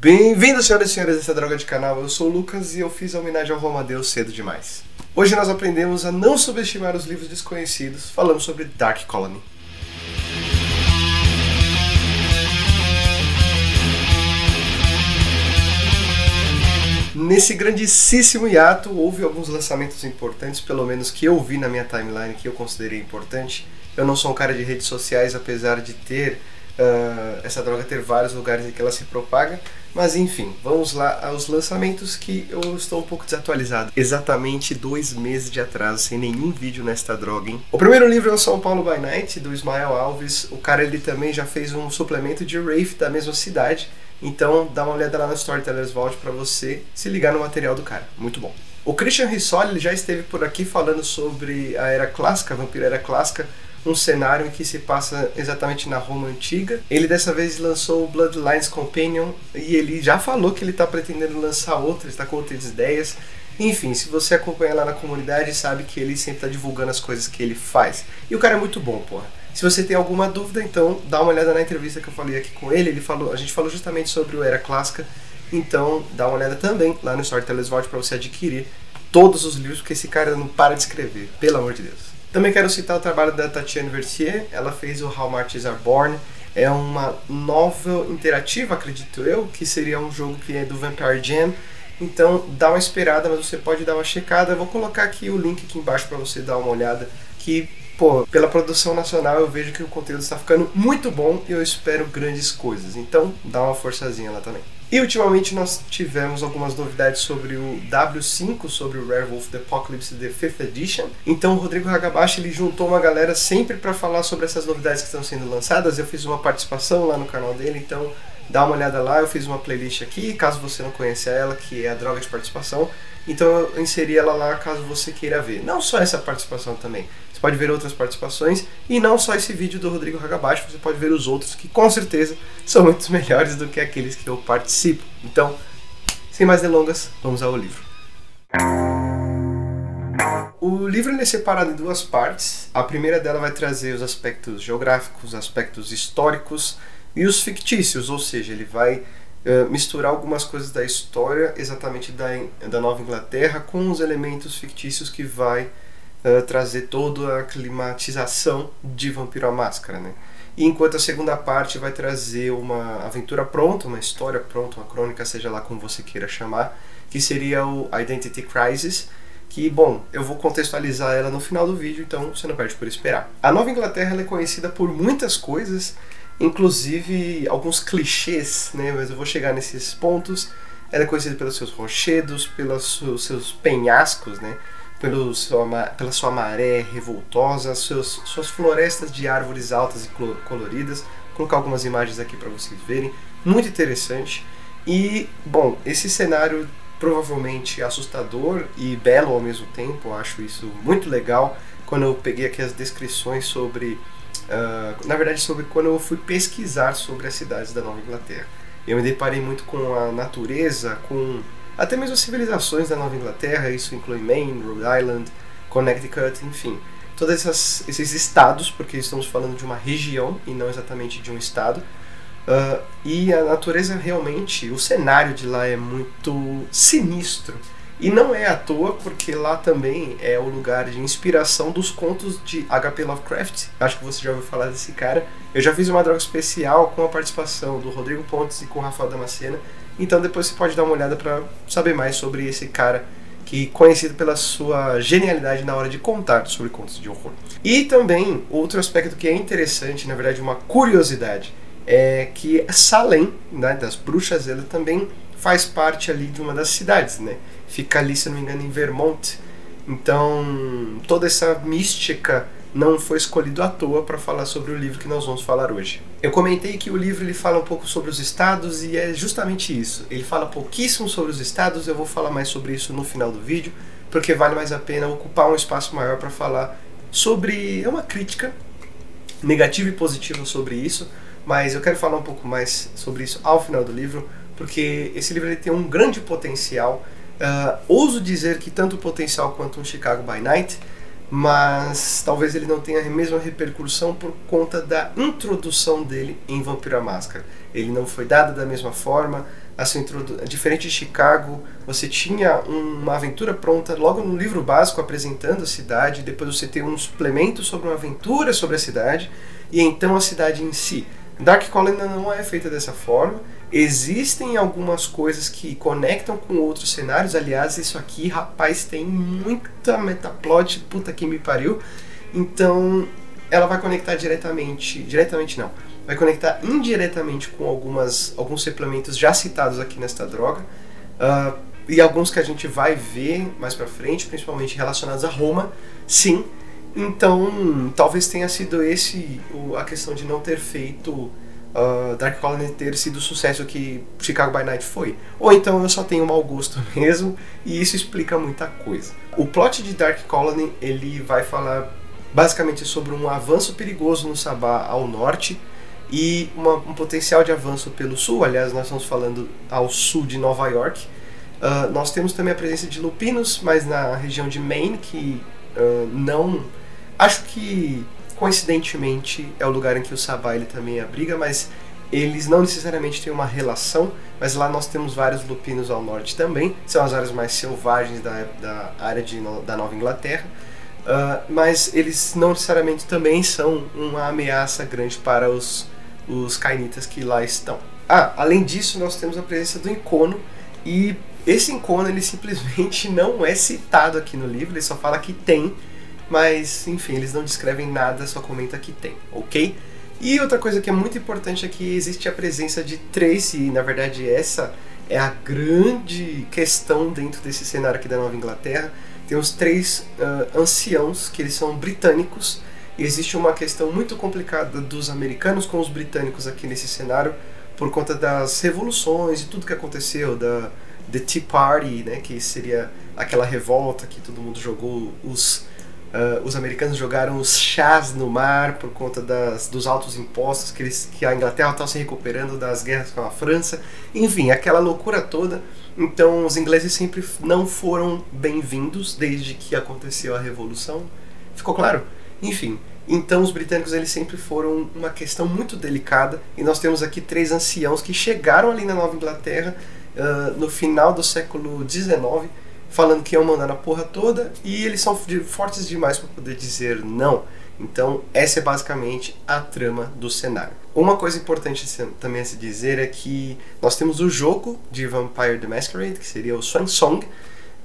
Bem-vindos, senhoras e senhores, dessa droga de canal. Eu sou o Lucas e eu fiz a homenagem ao Romadeus cedo demais. Hoje nós aprendemos a não subestimar os livros desconhecidos. Falamos sobre Dark Colony. Nesse grandíssimo hiato, houve alguns lançamentos importantes, pelo menos que eu vi na minha timeline, que eu considerei importante. Eu não sou um cara de redes sociais, apesar de ter essa droga ter vários lugares em que ela se propaga. Mas enfim, vamos lá aos lançamentos que eu estou um pouco desatualizado. Exatamente 2 meses de atraso, sem nenhum vídeo nesta droga, hein? O primeiro livro é o São Paulo by Night, do Ismael Alves. O cara, ele também já fez um suplemento de Wraith da mesma cidade. Então dá uma olhada lá no Storytellers Vault para você se ligar no material do cara. Muito bom. O Christian Rissoli, ele já esteve por aqui falando sobre a Era Clássica, a Vampiro Era Clássica, um cenário em que se passa exatamente na Roma Antiga. Ele dessa vez lançou o Bloodlines Companion e ele já falou que ele está pretendendo lançar outro, está com outras ideias. Enfim, se você acompanha lá na comunidade, sabe que ele sempre está divulgando as coisas que ele faz. E o cara é muito bom, porra. Se você tem alguma dúvida, então dá uma olhada na entrevista que eu falei aqui com ele. A gente falou justamente sobre o Era Clássica, então dá uma olhada também lá no Storytellers Vault para você adquirir todos os livros, porque esse cara não para de escrever, pelo amor de Deus. Também quero citar o trabalho da Tatiane Vertier. Ela fez o How Martyrs Are Born. É uma novel interativa, acredito eu, que seria um jogo que é do Vampire Jam. Então dá uma esperada, mas você pode dar uma checada. Eu vou colocar aqui o link aqui embaixo para você dar uma olhada, que, pô, pela produção nacional eu vejo que o conteúdo está ficando muito bom e eu espero grandes coisas. Então dá uma forçazinha lá também. E ultimamente nós tivemos algumas novidades sobre o W5, sobre o Werewolf the Apocalypse The 5th Edition. Então o Rodrigo Hagabashi, ele juntou uma galera sempre para falar sobre essas novidades que estão sendo lançadas. Eu fiz uma participação lá no canal dele, então dá uma olhada lá. Eu fiz uma playlist aqui, caso você não conheça ela, que é a droga de participação. Então eu inseri ela lá caso você queira ver. Não só essa participação também. Você pode ver outras participações e não só esse vídeo do Rodrigo Hagabashi, você pode ver os outros que com certeza são muito melhores do que aqueles que eu participo. Então, sem mais delongas, vamos ao livro. O livro é separado em 2 partes. A primeira dela vai trazer os aspectos geográficos, aspectos históricos e os fictícios, ou seja, ele vai misturar algumas coisas da história exatamente da Nova Inglaterra com os elementos fictícios que vai trazer toda a climatização de Vampiro à Máscara, né? E enquanto a segunda parte vai trazer uma aventura pronta, uma história pronta, uma crônica, seja lá como você queira chamar, que seria o Identity Crisis, que, bom, eu vou contextualizar ela no final do vídeo, então você não perde por esperar. A Nova Inglaterra, ela é conhecida por muitas coisas, inclusive alguns clichês, né? Mas eu vou chegar nesses pontos. Ela é conhecida pelos seus rochedos, pelos seus penhascos, né? Pela sua maré revoltosa, suas florestas de árvores altas e coloridas. Vou colocar algumas imagens aqui para vocês verem. Muito interessante. E, bom, esse cenário provavelmente assustador e belo ao mesmo tempo. Eu acho isso muito legal. Quando eu peguei aqui as descrições sobre... na verdade, sobre quando eu fui pesquisar sobre as cidades da Nova Inglaterra. Eu me deparei muito com a natureza, com até mesmo as civilizações da Nova Inglaterra. Isso inclui Maine, Rhode Island, Connecticut, enfim. Todos esses estados, porque estamos falando de uma região e não exatamente de um estado. E a natureza realmente, o cenário de lá é muito sinistro. E não é à toa, porque lá também é o lugar de inspiração dos contos de H.P. Lovecraft. Acho que você já ouviu falar desse cara. Eu já fiz uma droga especial com a participação do Rodrigo Pontes e com o Rafael Damascena. Então depois você pode dar uma olhada para saber mais sobre esse cara, que é conhecido pela sua genialidade na hora de contar sobre contos de horror. E também, outro aspecto que é interessante, na verdade uma curiosidade, é que Salem, né, das bruxas, ela também faz parte ali de uma das cidades, né? Fica ali, se não me engano, em Vermont. Então, toda essa mística não foi escolhido à toa para falar sobre o livro que nós vamos falar hoje. Eu comentei que o livro ele fala um pouco sobre os estados e é justamente isso. Ele fala pouquíssimo sobre os estados, eu vou falar mais sobre isso no final do vídeo, porque vale mais a pena ocupar um espaço maior para falar sobre... É uma crítica negativa e positiva sobre isso, mas eu quero falar um pouco mais sobre isso ao final do livro, porque esse livro ele tem um grande potencial. Ouso dizer que tanto potencial quanto um Chicago by Night, mas talvez ele não tenha a mesma repercussão por conta da introdução dele em Vampiro à Máscara. Ele não foi dado da mesma forma, Diferente de Chicago, você tinha uma aventura pronta logo no livro básico apresentando a cidade, depois você tem um suplemento sobre uma aventura sobre a cidade, e então a cidade em si. Dark Colony não é feita dessa forma. Existem algumas coisas que conectam com outros cenários. Aliás, isso aqui, rapaz, tem muita metaplot, puta que me pariu. Então, ela vai conectar diretamente não, vai conectar indiretamente com alguns suplementos já citados aqui nesta droga, e alguns que a gente vai ver mais pra frente, principalmente relacionados a Roma, sim. Então, talvez tenha sido a questão de não ter feito Dark Colony ter sido o sucesso que Chicago by Night foi. Ou então eu só tenho mau gosto mesmo, e isso explica muita coisa. O plot de Dark Colony, ele vai falar basicamente sobre um avanço perigoso no Sabá ao norte e um potencial de avanço pelo sul. Aliás, nós estamos falando ao sul de Nova York. Nós temos também a presença de lupinos, mas na região de Maine, que não... Acho que, coincidentemente, é o lugar em que o Sabá ele também abriga, mas eles não necessariamente têm uma relação, mas lá nós temos vários lupinos ao norte também. São as áreas mais selvagens da área da Nova Inglaterra. Mas eles não necessariamente também são uma ameaça grande para os cainitas que lá estão. Além disso, nós temos a presença do Encono, e esse Encono ele simplesmente não é citado aqui no livro, ele só fala que tem, mas enfim, eles não descrevem nada, só comenta que tem, ok? E outra coisa que é muito importante é que existe a presença de três, e na verdade essa é a grande questão dentro desse cenário aqui da Nova Inglaterra. Temos três anciãos, que eles são britânicos, e existe uma questão muito complicada dos americanos com os britânicos aqui nesse cenário, por conta das revoluções e tudo que aconteceu, da Tea Party, né, que seria aquela revolta que todo mundo jogou, os americanos jogaram os chás no mar por conta dos altos impostos, que a Inglaterra estava se recuperando das guerras com a França, enfim, aquela loucura toda. Então os ingleses sempre não foram bem-vindos desde que aconteceu a Revolução, ficou claro? Enfim, então os britânicos eles sempre foram uma questão muito delicada, e nós temos aqui três anciãos que chegaram ali na Nova Inglaterra no final do século XIX, falando que iam mandar na porra toda, e eles são fortes demais para poder dizer não. Então essa é basicamente a trama do cenário. Uma coisa importante também a se dizer é que nós temos o jogo de Vampire the Masquerade, que seria o Swan Song,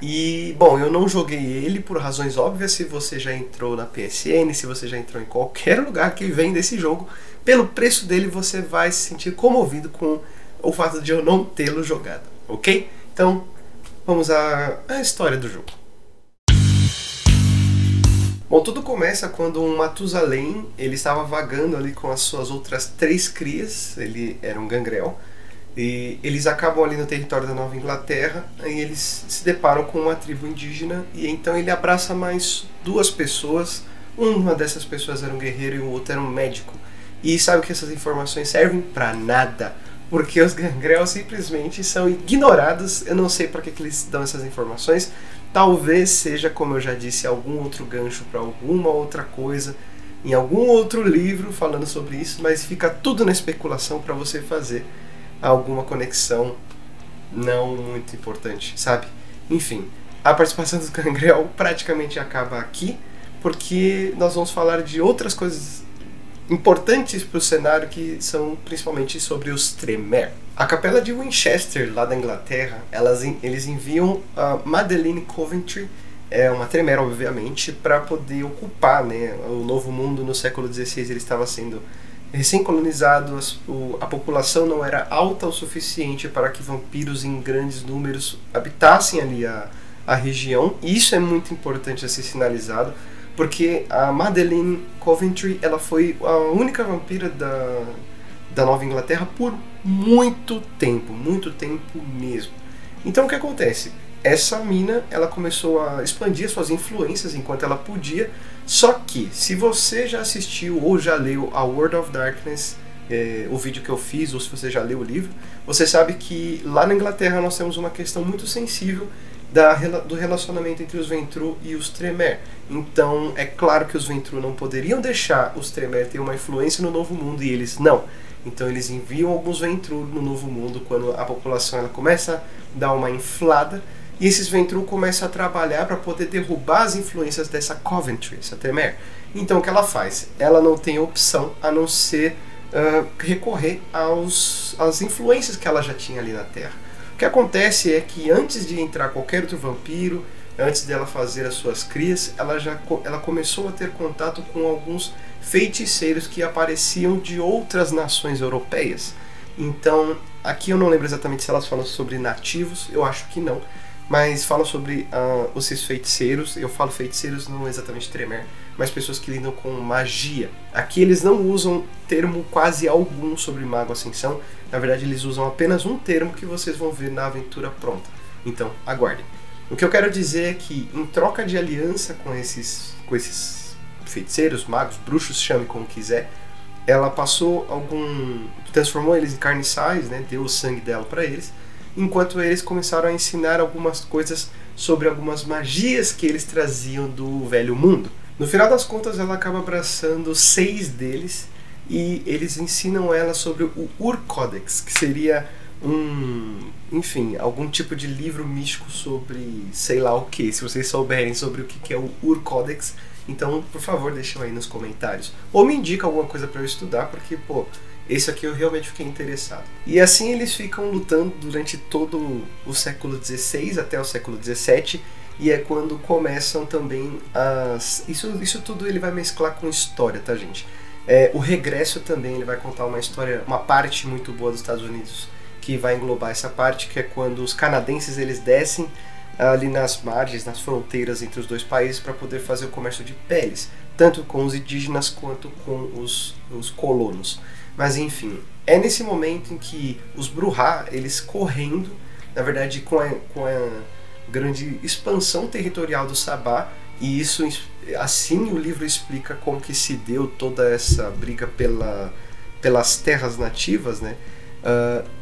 e bom, eu não joguei ele por razões óbvias. Se você já entrou na PSN, se você já entrou em qualquer lugar que vem desse jogo, pelo preço dele você vai se sentir comovido com o fato de eu não tê-lo jogado, ok? Então vamos à história do jogo. Bom, tudo começa quando um Matusalém, ele estava vagando ali com as suas outras três crias, ele era um gangrel, e eles acabam ali no território da Nova Inglaterra, e eles se deparam com uma tribo indígena, e então ele abraça mais duas pessoas. Uma dessas pessoas era um guerreiro e o outro era um médico. E sabe que essas informações servem pra nada, porque os gangrels simplesmente são ignorados. Eu não sei para que eles dão essas informações. Talvez seja, como eu já disse, algum outro gancho para alguma outra coisa, em algum outro livro falando sobre isso, mas fica tudo na especulação para você fazer alguma conexão não muito importante, sabe? Enfim, a participação do gangrel praticamente acaba aqui, porque nós vamos falar de outras coisas importantes para o cenário, que são principalmente sobre os Tremere. A capela de Winchester, lá da Inglaterra, eles enviam a Madeleine Coventry, uma Tremere obviamente, para poder ocupar, né, o Novo Mundo. No século XVI ele estava sendo recém-colonizado, a população não era alta o suficiente para que vampiros em grandes números habitassem ali a região, e isso é muito importante a ser sinalizado, porque a Madeleine Coventry ela foi a única vampira da Nova Inglaterra por muito tempo mesmo. Então o que acontece? Essa mina ela começou a expandir suas influências enquanto ela podia, só que se você já assistiu ou já leu a World of Darkness, o vídeo que eu fiz, ou se você já leu o livro, você sabe que lá na Inglaterra nós temos uma questão muito sensível do relacionamento entre os Ventrue e os Tremere. Então é claro que os Ventrue não poderiam deixar os Tremere ter uma influência no Novo Mundo, e eles não. Então eles enviam alguns Ventrue no Novo Mundo quando a população ela começa a dar uma inflada, e esses Ventrue começam a trabalhar para poder derrubar as influências dessa Coventry, essa Tremere. Então o que ela faz? Ela não tem opção a não ser recorrer às influências que ela já tinha ali na Terra. O que acontece é que antes de entrar qualquer outro vampiro, antes dela fazer as suas crias, ela começou a ter contato com alguns feiticeiros que apareciam de outras nações europeias. Então, aqui eu não lembro exatamente se elas falam sobre nativos, eu acho que não, mas falam sobre esses feiticeiros. Eu falo feiticeiros não exatamente Tremere, mas pessoas que lidam com magia. Aqui eles não usam termo quase algum sobre Mago Ascensão, na verdade eles usam apenas um termo que vocês vão ver na aventura pronta. Então, aguardem. O que eu quero dizer é que, em troca de aliança com esses feiticeiros, magos, bruxos, chame como quiser, ela transformou eles em carniçais, né, deu o sangue dela para eles, enquanto eles começaram a ensinar algumas coisas sobre algumas magias que eles traziam do Velho Mundo. No final das contas, ela acaba abraçando 6 deles, e eles ensinam ela sobre o Ur-Codex, que seria enfim, algum tipo de livro místico sobre sei lá o que. Se vocês souberem sobre o que é o Ur-Codex, então por favor deixem aí nos comentários, ou me indica alguma coisa para eu estudar, porque pô, esse aqui eu realmente fiquei interessado. E assim eles ficam lutando durante todo o século XVI até o século XVII, e é quando começam também isso tudo ele vai mesclar com história, tá, gente? O Regresso também ele vai contar uma história, uma parte muito boa dos Estados Unidos, que vai englobar essa parte, que é quando os canadenses eles descem ali nas margens, nas fronteiras entre os dois países para poder fazer o comércio de peles, tanto com os indígenas quanto com os colonos. Mas enfim, é nesse momento em que os Brujah, eles correndo, na verdade com a grande expansão territorial do Sabá, e isso assim o livro explica como que se deu toda essa briga pelas terras nativas, né?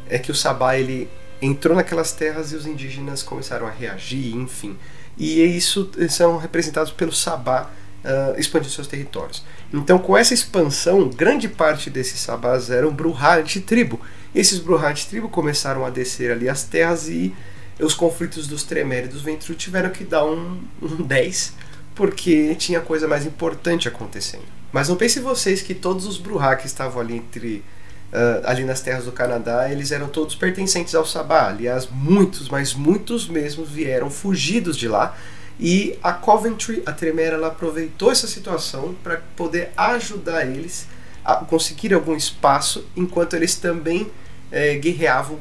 É que o Sabá ele entrou naquelas terras e os indígenas começaram a reagir, enfim. E isso são representados pelo Sabá expandindo seus territórios. Então, com essa expansão, grande parte desses Sabás eram Brujah antitribo. Esses Brujah antitribo começaram a descer ali as terras, e os conflitos dos Tremere e dos Ventrue tiveram que dar um 10, porque tinha coisa mais importante acontecendo. Mas não pensem vocês que todos os Brujah que estavam ali ali nas terras do Canadá, eles eram todos pertencentes ao Sabá. Aliás, muitos, mas muitos mesmo vieram fugidos de lá, e a Coventry, a Tremere, ela aproveitou essa situação para poder ajudar eles a conseguir algum espaço, enquanto eles também guerreavam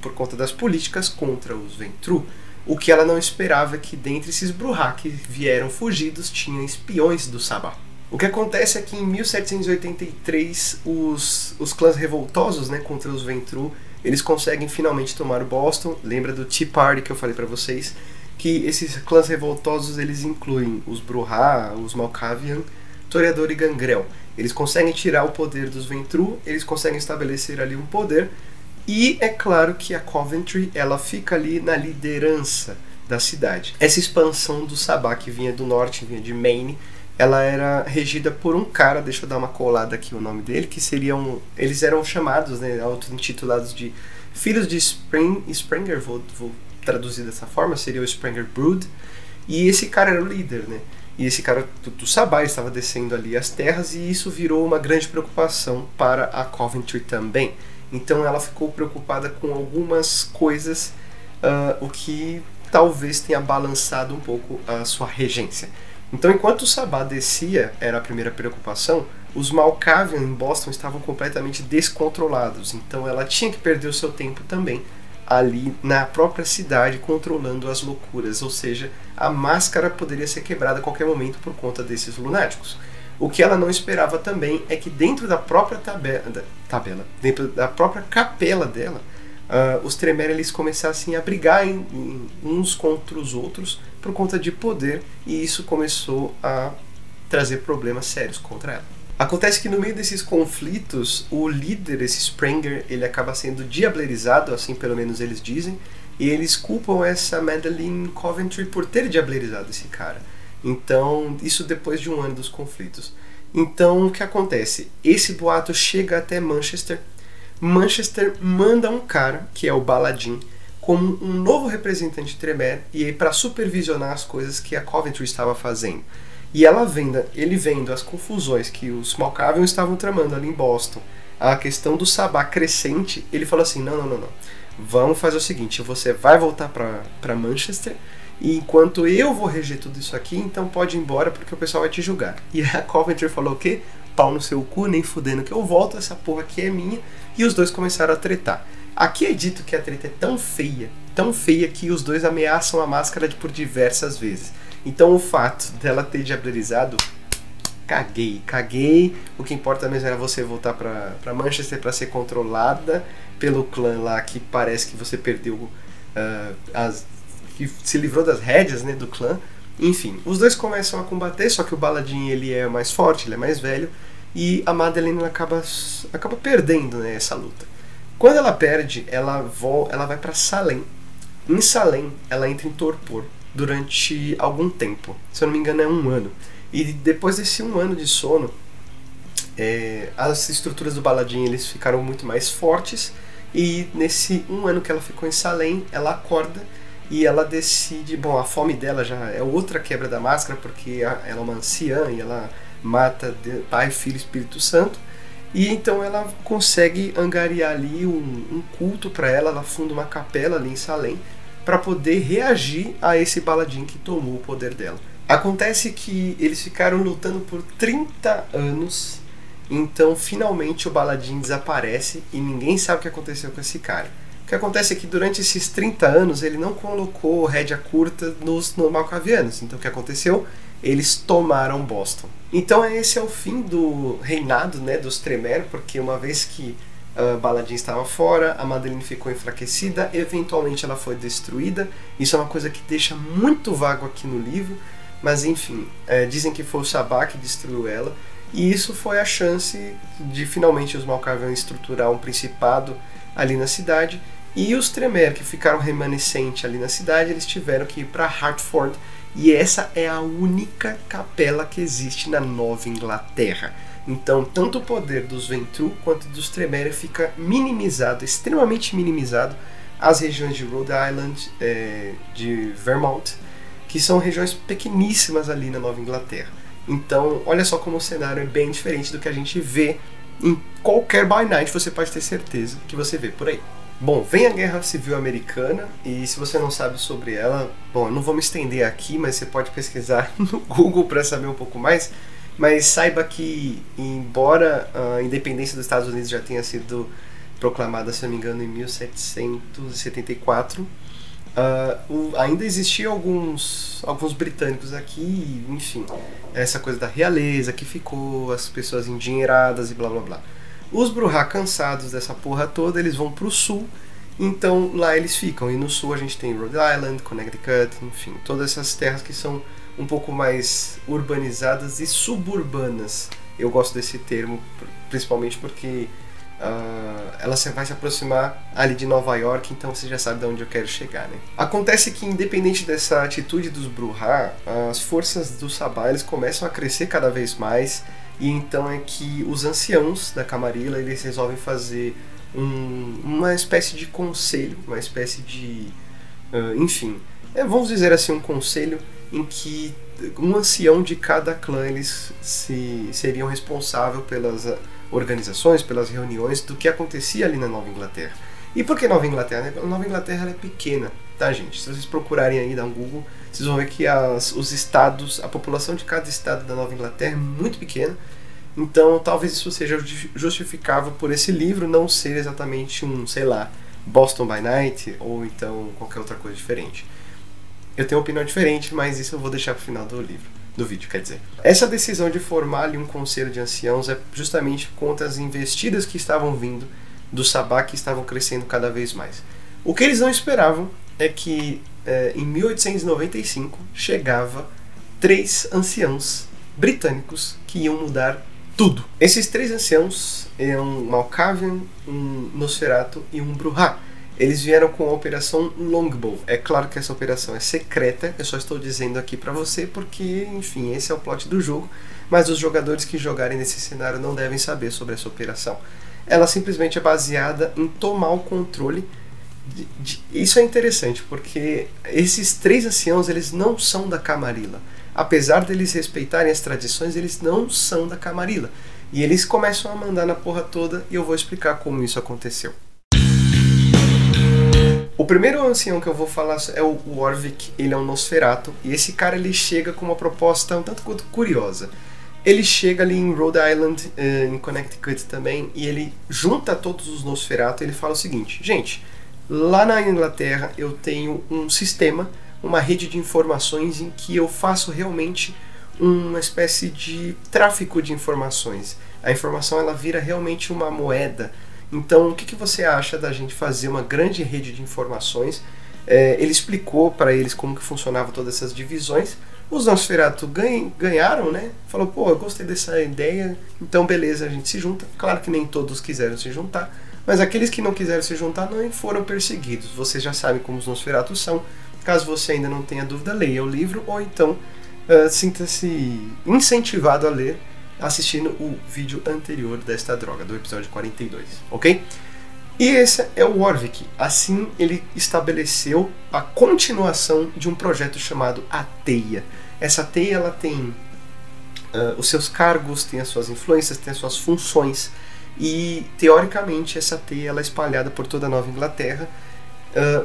por conta das políticas contra os Ventrue. O que ela não esperava é que dentre esses Brujah que vieram fugidos tinha espiões do Sabá. O que acontece é que em 1783 os clãs revoltosos, né, contra os Ventrue, eles conseguem finalmente tomar o Boston. Lembra do Tea Party que eu falei para vocês? Que esses clãs revoltosos eles incluem os Brujah, os Malkavian, Toreador e Gangrel. Eles conseguem tirar o poder dos Ventrue, eles conseguem estabelecer ali um poder, e é claro que a Coventry ela fica ali na liderança da cidade. Essa expansão do Sabá, que vinha do norte, vinha de Maine, ela era regida por um cara, deixa eu dar uma colada aqui o nome dele, que eles eram chamados, né, auto-intitulados de Filhos de Sprenger, vou traduzir dessa forma, seria o Sprenger Brood, e esse cara era o líder, né, e esse cara do Sabá estava descendo ali as terras, e isso virou uma grande preocupação para a Coventry também. Então ela ficou preocupada com algumas coisas, o que talvez tenha balançado um pouco a sua regência. Então, enquanto o Sabá descia, era a primeira preocupação, os Malkavian em Boston estavam completamente descontrolados. Então ela tinha que perder o seu tempo também ali na própria cidade, controlando as loucuras. Ou seja, a máscara poderia ser quebrada a qualquer momento por conta desses lunáticos. O que ela não esperava também é que dentro da própria dentro da própria capela dela, os Tremere eles começassem a brigar uns contra os outros por conta de poder, e isso começou a trazer problemas sérios contra ela. Acontece que no meio desses conflitos, o líder, esse Sprenger, ele acaba sendo diablerizado, assim pelo menos eles dizem, e eles culpam essa Madeleine Coventry por ter diablerizado esse cara. Então, isso depois de um ano dos conflitos. Então, o que acontece? Esse boato chega até Manchester, Manchester manda um cara, que é o Baladin, como um novo representante Tremere e para supervisionar as coisas que a Coventry estava fazendo. E ele vendo as confusões que os Malkavian estavam tramando ali em Boston, a questão do sabá crescente, ele falou assim, não. Vamos fazer o seguinte, você vai voltar para Manchester, e enquanto eu vou reger tudo isso aqui, então pode ir embora porque o pessoal vai te julgar. E a Coventry falou o quê? Pau no seu cu, nem fudendo que eu volto, essa porra aqui é minha. E os dois começaram a tretar. Aqui é dito que a treta é tão feia que os dois ameaçam a máscara por diversas vezes. Então o fato dela ter diablerizado, caguei. O que importa mesmo era você voltar pra Manchester para ser controlada pelo clã lá, que parece que você perdeu que se livrou das rédeas, né, do clã. Enfim, os dois começam a combater, só que o Baladin ele é mais forte, ele é mais velho, e a Madeleine acaba perdendo, né, essa luta. Quando ela perde, ela vai para Salem. Em Salem, ela entra em torpor durante algum tempo. Se eu não me engano, é 1 ano. E depois desse 1 ano de sono, as estruturas do Baladin eles ficaram muito mais fortes. E nesse 1 ano que ela ficou em Salem, ela acorda e ela decide... Bom, a fome dela já é outra quebra da máscara, porque ela é uma anciã e ela mata Pai, Filho e Espírito Santo. E então ela consegue angariar ali um culto para ela. Ela funda uma capela ali em Salem para poder reagir a esse Baladin que tomou o poder dela. Acontece que eles ficaram lutando por 30 anos, então finalmente o Baladin desaparece e ninguém sabe o que aconteceu com esse cara. O que acontece é que durante esses 30 anos ele não colocou rédea curta nos Malkavianos. Então o que aconteceu? Eles tomaram Boston. Então esse é o fim do reinado, né, dos Tremere, porque uma vez que Baladin estava fora, a Madeleine ficou enfraquecida, eventualmente ela foi destruída. Isso é uma coisa que deixa muito vago aqui no livro, mas enfim, dizem que foi o Sabá que destruiu ela, e isso foi a chance de finalmente os Malkavian estruturar um principado ali na cidade, e os Tremere que ficaram remanescentes ali na cidade, eles tiveram que ir para Hartford, e essa é a única capela que existe na Nova Inglaterra. Então, tanto o poder dos Ventrue quanto dos Tremere fica minimizado, extremamente minimizado, as regiões de Rhode Island, de Vermont, que são regiões pequeníssimas ali na Nova Inglaterra. Então, olha só como o cenário é bem diferente do que a gente vê em qualquer By Night, você pode ter certeza que você vê por aí. Bom, vem a Guerra Civil Americana, e se você não sabe sobre ela, bom, eu não vou me estender aqui, mas você pode pesquisar no Google para saber um pouco mais. Mas saiba que, embora a independência dos Estados Unidos já tenha sido proclamada, se não me engano, em 1774, ainda existiam alguns britânicos aqui, enfim, essa coisa da realeza que ficou, as pessoas endinheiradas e blá blá blá. Os Brujah, cansados dessa porra toda, eles vão pro sul, então lá eles ficam, e no sul a gente tem Rhode Island, Connecticut, enfim, todas essas terras que são um pouco mais urbanizadas e suburbanas. Eu gosto desse termo, principalmente porque ela vai se aproximar ali de Nova York, então você já sabe de onde eu quero chegar, né? Acontece que, independente dessa atitude dos Brujah, as forças do Sabá eles começam a crescer cada vez mais, e então é que os anciãos da Camarilla eles resolvem fazer uma espécie de conselho, uma espécie de... enfim, vamos dizer assim, um conselho em que um ancião de cada clã eles seriam responsáveis pelas organizações, pelas reuniões do que acontecia ali na Nova Inglaterra. E por que Nova Inglaterra? A Nova Inglaterra ela é pequena, tá, gente? Se vocês procurarem aí, dar um Google, vocês vão ver que os estados, a população de cada estado da Nova Inglaterra é muito pequena. Então talvez isso seja justificável por esse livro não ser exatamente um, sei lá, Boston by Night ou então qualquer outra coisa diferente. Eu tenho uma opinião diferente, mas isso eu vou deixar para o final do vídeo, quer dizer. Essa decisão de formar ali um conselho de anciãos é justamente contra as investidas que estavam vindo do Sabá, que estavam crescendo cada vez mais. O que eles não esperavam é que em 1895 chegava 3 anciãos britânicos que iam mudar tudo. Esses 3 anciãos eram um Malkavian, um Nosferatu e um Brujah. Eles vieram com a Operação Longbow. É claro que essa operação é secreta, eu só estou dizendo aqui pra você porque, enfim, esse é o plot do jogo, mas os jogadores que jogarem nesse cenário não devem saber sobre essa operação. ela simplesmente é baseada em tomar o controle. Isso é interessante, porque esses 3 anciãos, eles não são da Camarilla. Apesar deles respeitarem as tradições, eles não são da Camarilla. E eles começam a mandar na porra toda, e eu vou explicar como isso aconteceu. O primeiro ancião que eu vou falar é o Warwick. Ele é um Nosferatu, e esse cara ele chega com uma proposta um tanto quanto curiosa. Ele chega ali em Rhode Island, em Connecticut também, e ele junta todos os Nosferatu e ele fala o seguinte: gente, lá na Inglaterra eu tenho um sistema, uma rede de informações em que eu faço realmente uma espécie de tráfico de informações. A informação ela vira realmente uma moeda. Então o que você acha da gente fazer uma grande rede de informações? Ele explicou para eles como que funcionava todas essas divisões. Os Nosferatu ganharam, né? Falou, pô, eu gostei dessa ideia, então beleza, a gente se junta. Claro que nem todos quiseram se juntar, mas aqueles que não quiseram se juntar não foram perseguidos. Vocês já sabem como os Nosferatu são. Caso você ainda não tenha dúvida, leia o livro, ou então sinta-se incentivado a ler assistindo o vídeo anterior desta droga, do episódio 42, ok? E esse é o Warwick. Assim, ele estabeleceu a continuação de um projeto chamado A Teia. Essa teia ela tem os seus cargos, tem as suas influências, tem as suas funções. E, teoricamente, essa teia ela é espalhada por toda a Nova Inglaterra,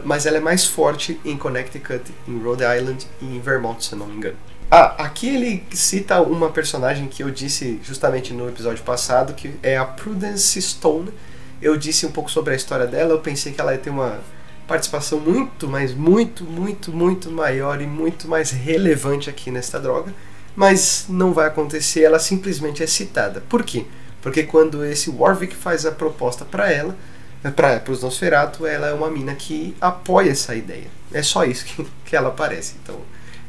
mas ela é mais forte em Connecticut, em Rhode Island e em Vermont, se eu não me engano. Aqui ele cita uma personagem que eu disse justamente no episódio passado, que é a Prudence Stone. Eu disse um pouco sobre a história dela, eu pensei que ela ia ter uma participação muito maior e muito mais relevante aqui nesta droga, mas não vai acontecer, ela simplesmente é citada. Por quê? Porque quando esse Warwick faz a proposta para ela, para os Nosferatu, ela é uma mina que apoia essa ideia. É só isso que ela aparece. Então,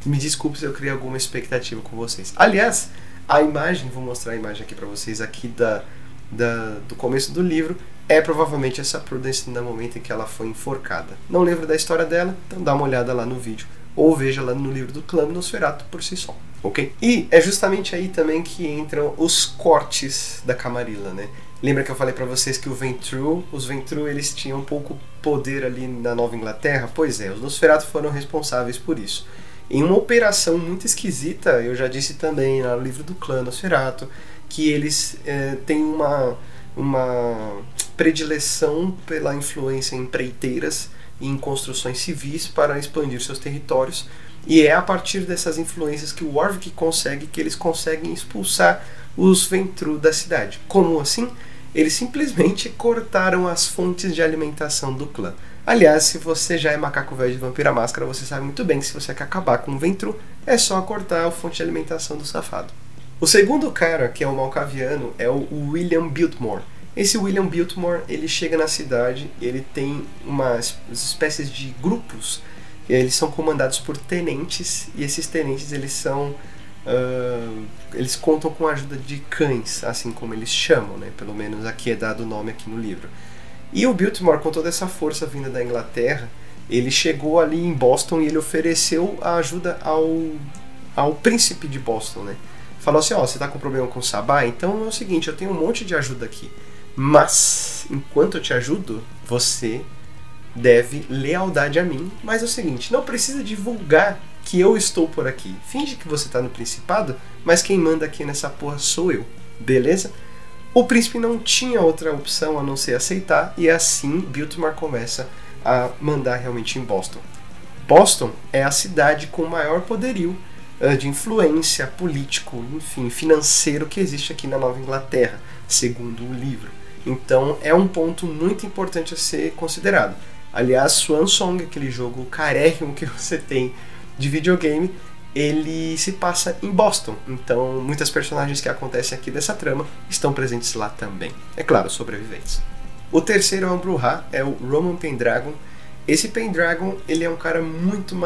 me desculpe se eu criei alguma expectativa com vocês. Aliás, a imagem, vou mostrar a imagem aqui para vocês aqui do começo do livro, é provavelmente essa Prudence no momento em que ela foi enforcada. Não lembro da história dela, então dá uma olhada lá no vídeo, ou veja lá no livro do clã Nosferatu por si só, ok? E é justamente aí também que entram os cortes da Camarilla, né? Lembra que eu falei pra vocês que os Ventrue eles tinham pouco poder ali na Nova Inglaterra? Pois é, os Nosferatu foram responsáveis por isso. Em uma operação muito esquisita, eu já disse também no livro do clã Nosferatu, que eles têm uma predileção pela influência em empreiteiras e em construções civis para expandir seus territórios, e é a partir dessas influências que o Warwick consegue, que eles conseguem expulsar os Ventrue da cidade. Como assim? Eles simplesmente cortaram as fontes de alimentação do clã. Aliás, se você já é macaco velho de Vampira Máscara, você sabe muito bem que se você quer acabar com o Ventrue, é só cortar a fonte de alimentação do safado. O segundo cara, que é o Malkaviano, é o William Biltmore. Esse William Biltmore, ele chega na cidade, ele tem umas espécies de grupos, eles são comandados por tenentes, e esses tenentes eles contam com a ajuda de cães, assim como eles chamam, né? Pelo menos aqui é dado o nome aqui no livro. E o Biltmore, com toda essa força vinda da Inglaterra, ele chegou ali em Boston e ele ofereceu a ajuda ao príncipe de Boston, né? Falou assim, você tá com problema com o Sabá? Então é o seguinte, eu tenho um monte de ajuda aqui, mas enquanto eu te ajudo, você deve lealdade a mim. Mas é o seguinte, não precisa divulgar que eu estou por aqui. Finge que você tá no Principado, mas quem manda aqui nessa porra sou eu, beleza? O príncipe não tinha outra opção a não ser aceitar, e assim Biltmore começa a mandar realmente em Boston. Boston é a cidade com maior poderio de influência político, enfim, financeiro que existe aqui na Nova Inglaterra, segundo o livro. Então é um ponto muito importante a ser considerado. Aliás, Swan Song, aquele jogo carérrimo que você tem de videogame, ele se passa em Boston. Então muitas personagens que acontecem aqui dessa trama estão presentes lá também. É claro, sobreviventes. O terceiro é um Brujah, é o Roman Pendragon. Esse Pendragon, ele é um cara muito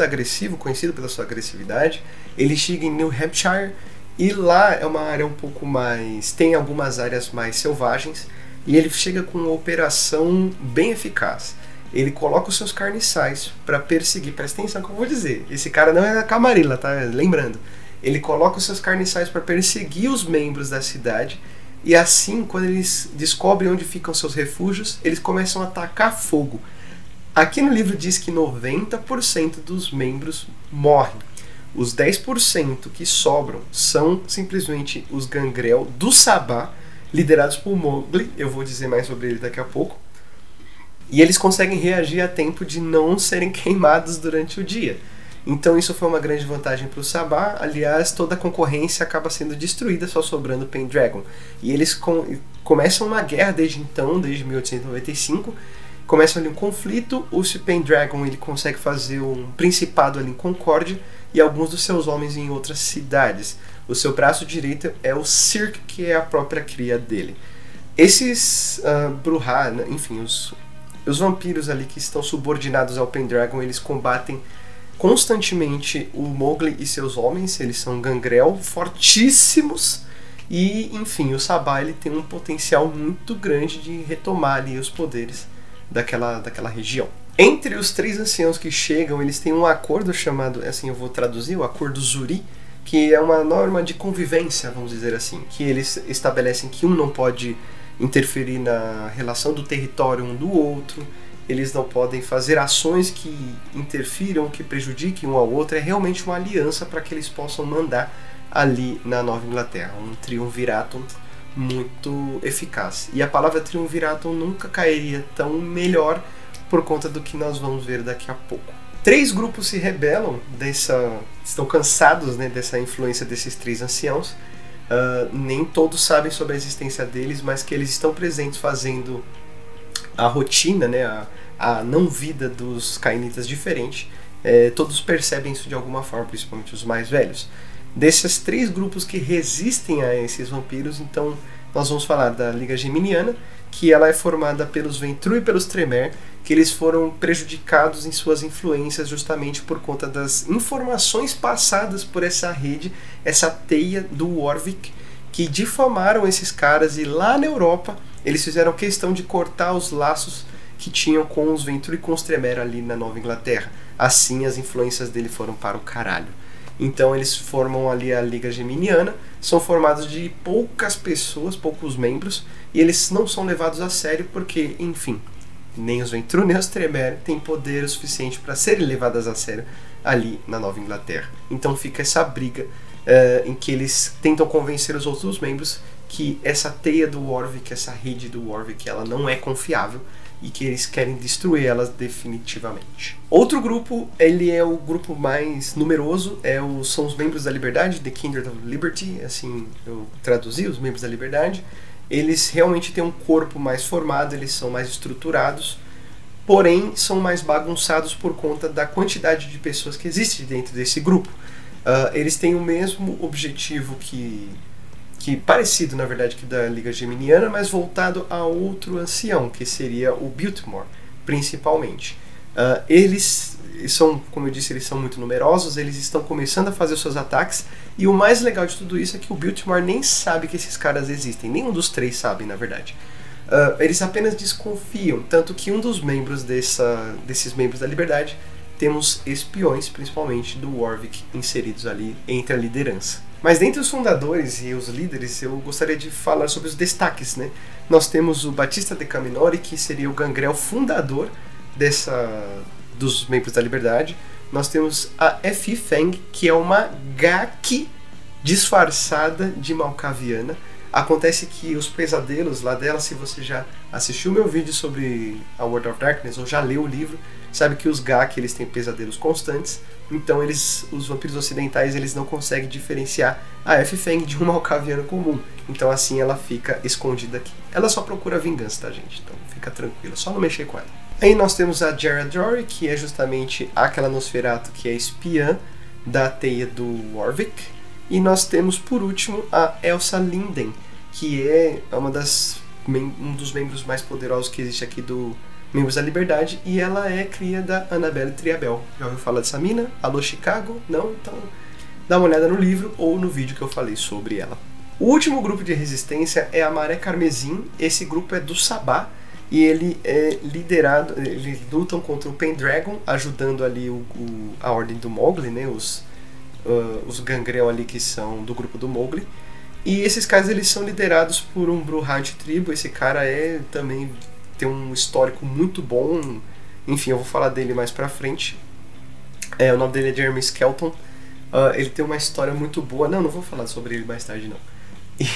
agressivo, conhecido pela sua agressividade. Ele chega em New Hampshire e lá é uma área um pouco mais... tem algumas áreas mais selvagens, e ele chega com uma operação bem eficaz. Ele coloca os seus carniçais para perseguir, presta atenção no que eu vou dizer, esse cara não é da Camarilla, tá? Lembrando. Ele coloca os seus carniçais para perseguir os membros da cidade, e assim, quando eles descobrem onde ficam seus refúgios, eles começam a atacar fogo. Aqui no livro diz que 90% dos membros morrem. Os 10% que sobram são simplesmente os Gangrel do Sabá, liderados por Mowgli. Eu vou dizer mais sobre ele daqui a pouco. E eles conseguem reagir a tempo de não serem queimados durante o dia. Então isso foi uma grande vantagem para o Sabá. Aliás, toda a concorrência acaba sendo destruída, só sobrando o Pendragon. E eles começam uma guerra desde então, desde 1895. Começa ali um conflito. O Pendragon ele consegue fazer um principado ali em Concórdia e alguns dos seus homens em outras cidades. O seu braço direito é o Cirque, que é a própria cria dele. Esses Bruhá, enfim, os vampiros ali que estão subordinados ao Pendragon, eles combatem constantemente o Mowgli e seus homens. Eles são Gangrel fortíssimos e, enfim, o Sabá ele tem um potencial muito grande de retomar ali os poderes daquela região. Entre os 3 anciãos que chegam, eles têm um acordo chamado, assim eu vou traduzir, o Acordo Zuri, que é uma norma de convivência, vamos dizer assim, que eles estabelecem que um não pode interferir na relação do território um do outro, eles não podem fazer ações que interfiram, que prejudiquem um ao outro. É realmente uma aliança para que eles possam mandar ali na Nova Inglaterra, um triunvirato muito eficaz. E a palavra triunvirato nunca cairia tão melhor por conta do que nós vamos ver daqui a pouco. 3 grupos se rebelam, estão cansados, né, dessa influência desses 3 anciãos. Nem todos sabem sobre a existência deles, mas que eles estão presentes fazendo a rotina, né, a não-vida dos cainitas diferente. Todos percebem isso de alguma forma, principalmente os mais velhos. Desses 3 grupos que resistem a esses vampiros, então nós vamos falar da Liga Geminiana, que ela é formada pelos Ventrue e pelos Tremere, que eles foram prejudicados em suas influências justamente por conta das informações passadas por essa rede, essa teia do Warwick, que difamaram esses caras, e lá na Europa eles fizeram questão de cortar os laços que tinham com os Ventrue e com os Tremere ali na Nova Inglaterra. Assim as influências dele foram para o caralho. Então eles formam ali a Liga Geminiana, são formados de poucas pessoas, poucos membros, e eles não são levados a sério porque, enfim, nem os Ventrue nem os Tremere têm poder o suficiente para serem levadas a sério ali na Nova Inglaterra. Então fica essa briga em que eles tentam convencer os outros membros que essa teia do Warwick, essa rede do Warwick, ela não é confiável e que eles querem destruir elas definitivamente. Outro grupo, ele é o grupo mais numeroso, são os membros da Liberdade, The Kindred of Liberty, assim eu traduzi, os membros da Liberdade. Eles realmente têm um corpo mais formado, eles são mais estruturados, porém são mais bagunçados por conta da quantidade de pessoas que existe dentro desse grupo. Eles têm o mesmo objetivo que parecido, na verdade, que da Liga Geminiana, mas voltado a outro ancião, que seria o Biltmore, principalmente. Eles são, como eu disse, eles são muito numerosos, eles estão começando a fazer os seus ataques, e o mais legal de tudo isso é que o Biltmore nem sabe que esses caras existem, nenhum dos 3 sabe, na verdade. Eles apenas desconfiam, tanto que um dos membros desses membros da Liberdade, temos espiões, principalmente do Warwick, inseridos ali entre a liderança. Mas dentre os fundadores e os líderes, eu gostaria de falar sobre os destaques, né? Nós temos o Batista de Caminori, que seria o Gangrel fundador dos membros da Liberdade. Nós temos a F. Feng, que é uma Gaki disfarçada de Malkaviana. Acontece que os pesadelos lá dela, se você já assistiu meu vídeo sobre a World of Darkness ou já leu o livro, sabe que os Gaki eles têm pesadelos constantes. Então os vampiros ocidentais eles não conseguem diferenciar a F. Feng de um Malkaviano comum. Então assim ela fica escondida aqui. Ela só procura vingança, tá, gente? Então fica tranquila, só não mexer com ela. Aí nós temos a Jara Jory, que é justamente aquela Nosferatu que é espiã da teia do Warwick. E nós temos por último a Elsa Linden, que é um dos membros mais poderosos que existe aqui do Membros da Liberdade, e ela é cria da Annabelle Triabel. Já ouviu falar dessa mina? Alô, Chicago? Não? Então dá uma olhada no livro ou no vídeo que eu falei sobre ela. O último grupo de resistência é a Maré Carmesim. Esse grupo é do Sabá e ele é liderado, eles lutam contra o Pendragon, ajudando ali a ordem do Mowgli, né? Os Gangrel ali que são do grupo do Mowgli. E esses caras eles são liderados por um Brujah tribo. Esse cara também tem um histórico muito bom. Enfim, eu vou falar dele mais pra frente. O nome dele é Jeremy Skelton. Ele tem uma história muito boa. Não vou falar sobre ele mais tarde não.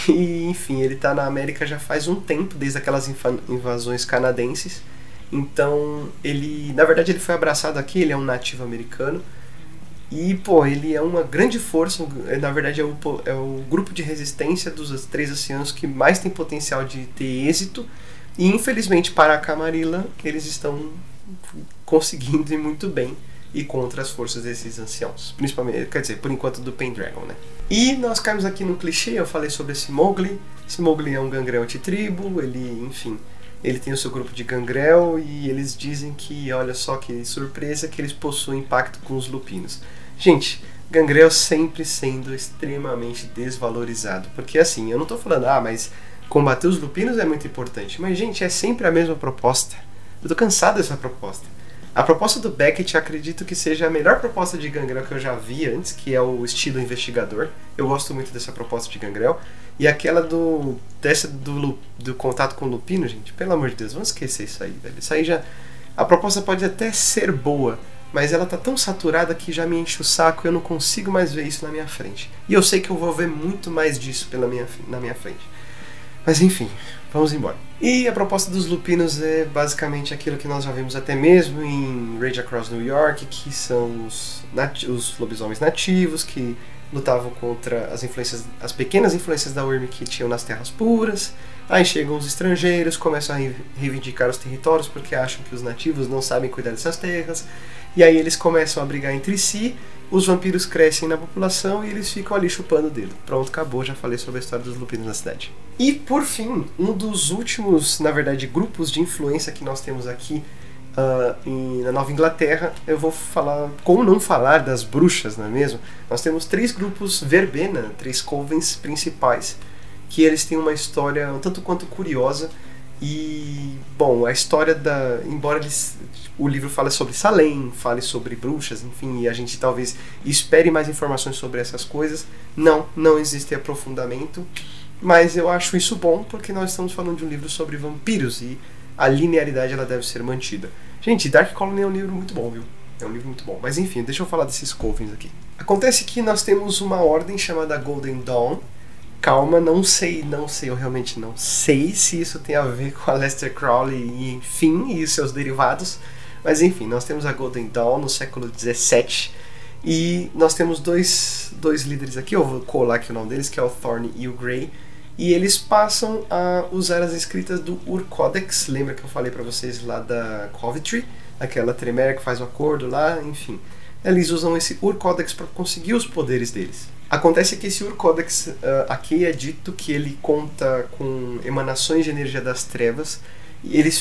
E enfim, ele tá na América já faz um tempo, desde aquelas invasões canadenses. Então, na verdade ele foi abraçado aqui, ele é um nativo americano. E, pô, ele é uma grande força, na verdade é o grupo de resistência dos 3 oceanos que mais tem potencial de ter êxito. E, infelizmente, para a Camarilla, eles estão conseguindo ir muito bem e contra as forças desses anciãos. Principalmente, quer dizer, por enquanto do Pendragon, né? E nós caímos aqui no clichê, eu falei sobre esse Mowgli. Esse Mowgli é um gangrel antitribo, ele tem o seu grupo de gangrel e eles dizem que, olha só que surpresa, que eles possuem pacto com os lupinos. Gente, gangrel sempre sendo extremamente desvalorizado. Porque assim, eu não tô falando, mas combater os lupinos é muito importante. Mas, gente, é sempre a mesma proposta. Eu tô cansado dessa proposta. A proposta do Beckett, acredito que seja a melhor proposta de gangrel que eu já vi antes, que é o estilo investigador. Eu gosto muito dessa proposta de gangrel. E aquela do contato com o lupino, gente, pelo amor de Deus, vamos esquecer isso aí, velho. Isso aí já... A proposta pode até ser boa, mas ela tá tão saturada que já me enche o saco e eu não consigo mais ver isso na minha frente. E eu sei que eu vou ver muito mais disso na minha frente. Mas enfim, vamos embora. E a proposta dos lupinos é basicamente aquilo que nós já vimos até mesmo em Rage Across New York, que são os lobisomens nativos que lutavam contra as pequenas influências da Wyrm que tinham nas Terras Puras. Aí chegam os estrangeiros, começam a reivindicar os territórios porque acham que os nativos não sabem cuidar dessas terras. E aí eles começam a brigar entre si, os vampiros crescem na população e eles ficam ali chupando o dedo. Pronto, acabou, já falei sobre a história dos lupinos na cidade. E por fim, um dos últimos, na verdade, grupos de influência que nós temos aqui na Nova Inglaterra, eu vou falar, como não falar das bruxas, não é mesmo? Nós temos 3 grupos verbena, 3 covens principais, que eles têm uma história um tanto quanto curiosa. E, bom, a história embora o livro fale sobre Salem, fale sobre bruxas, enfim, e a gente talvez espere mais informações sobre essas coisas, não existe aprofundamento, mas eu acho isso bom porque nós estamos falando de um livro sobre vampiros e a linearidade ela deve ser mantida. Gente, Dark Colony é um livro muito bom, viu? É um livro muito bom. Mas enfim, deixa eu falar desses covens aqui. Acontece que nós temos uma ordem chamada Golden Dawn. Calma, não sei, eu realmente não sei se isso tem a ver com Aleister Crowley e enfim, e seus derivados. Mas enfim, nós temos a Golden Dawn no século XVII e nós temos dois líderes aqui, eu vou colar aqui o nome deles, que é o Thorne e o Grey. E eles passam a usar as escritas do Ur-Codex, lembra que eu falei pra vocês lá da Coventry, aquela Tremere que faz o acordo lá, enfim. Eles usam esse Ur-Codex para conseguir os poderes deles. Acontece que esse Ur-Codex aqui é dito que ele conta com emanações de energia das trevas e eles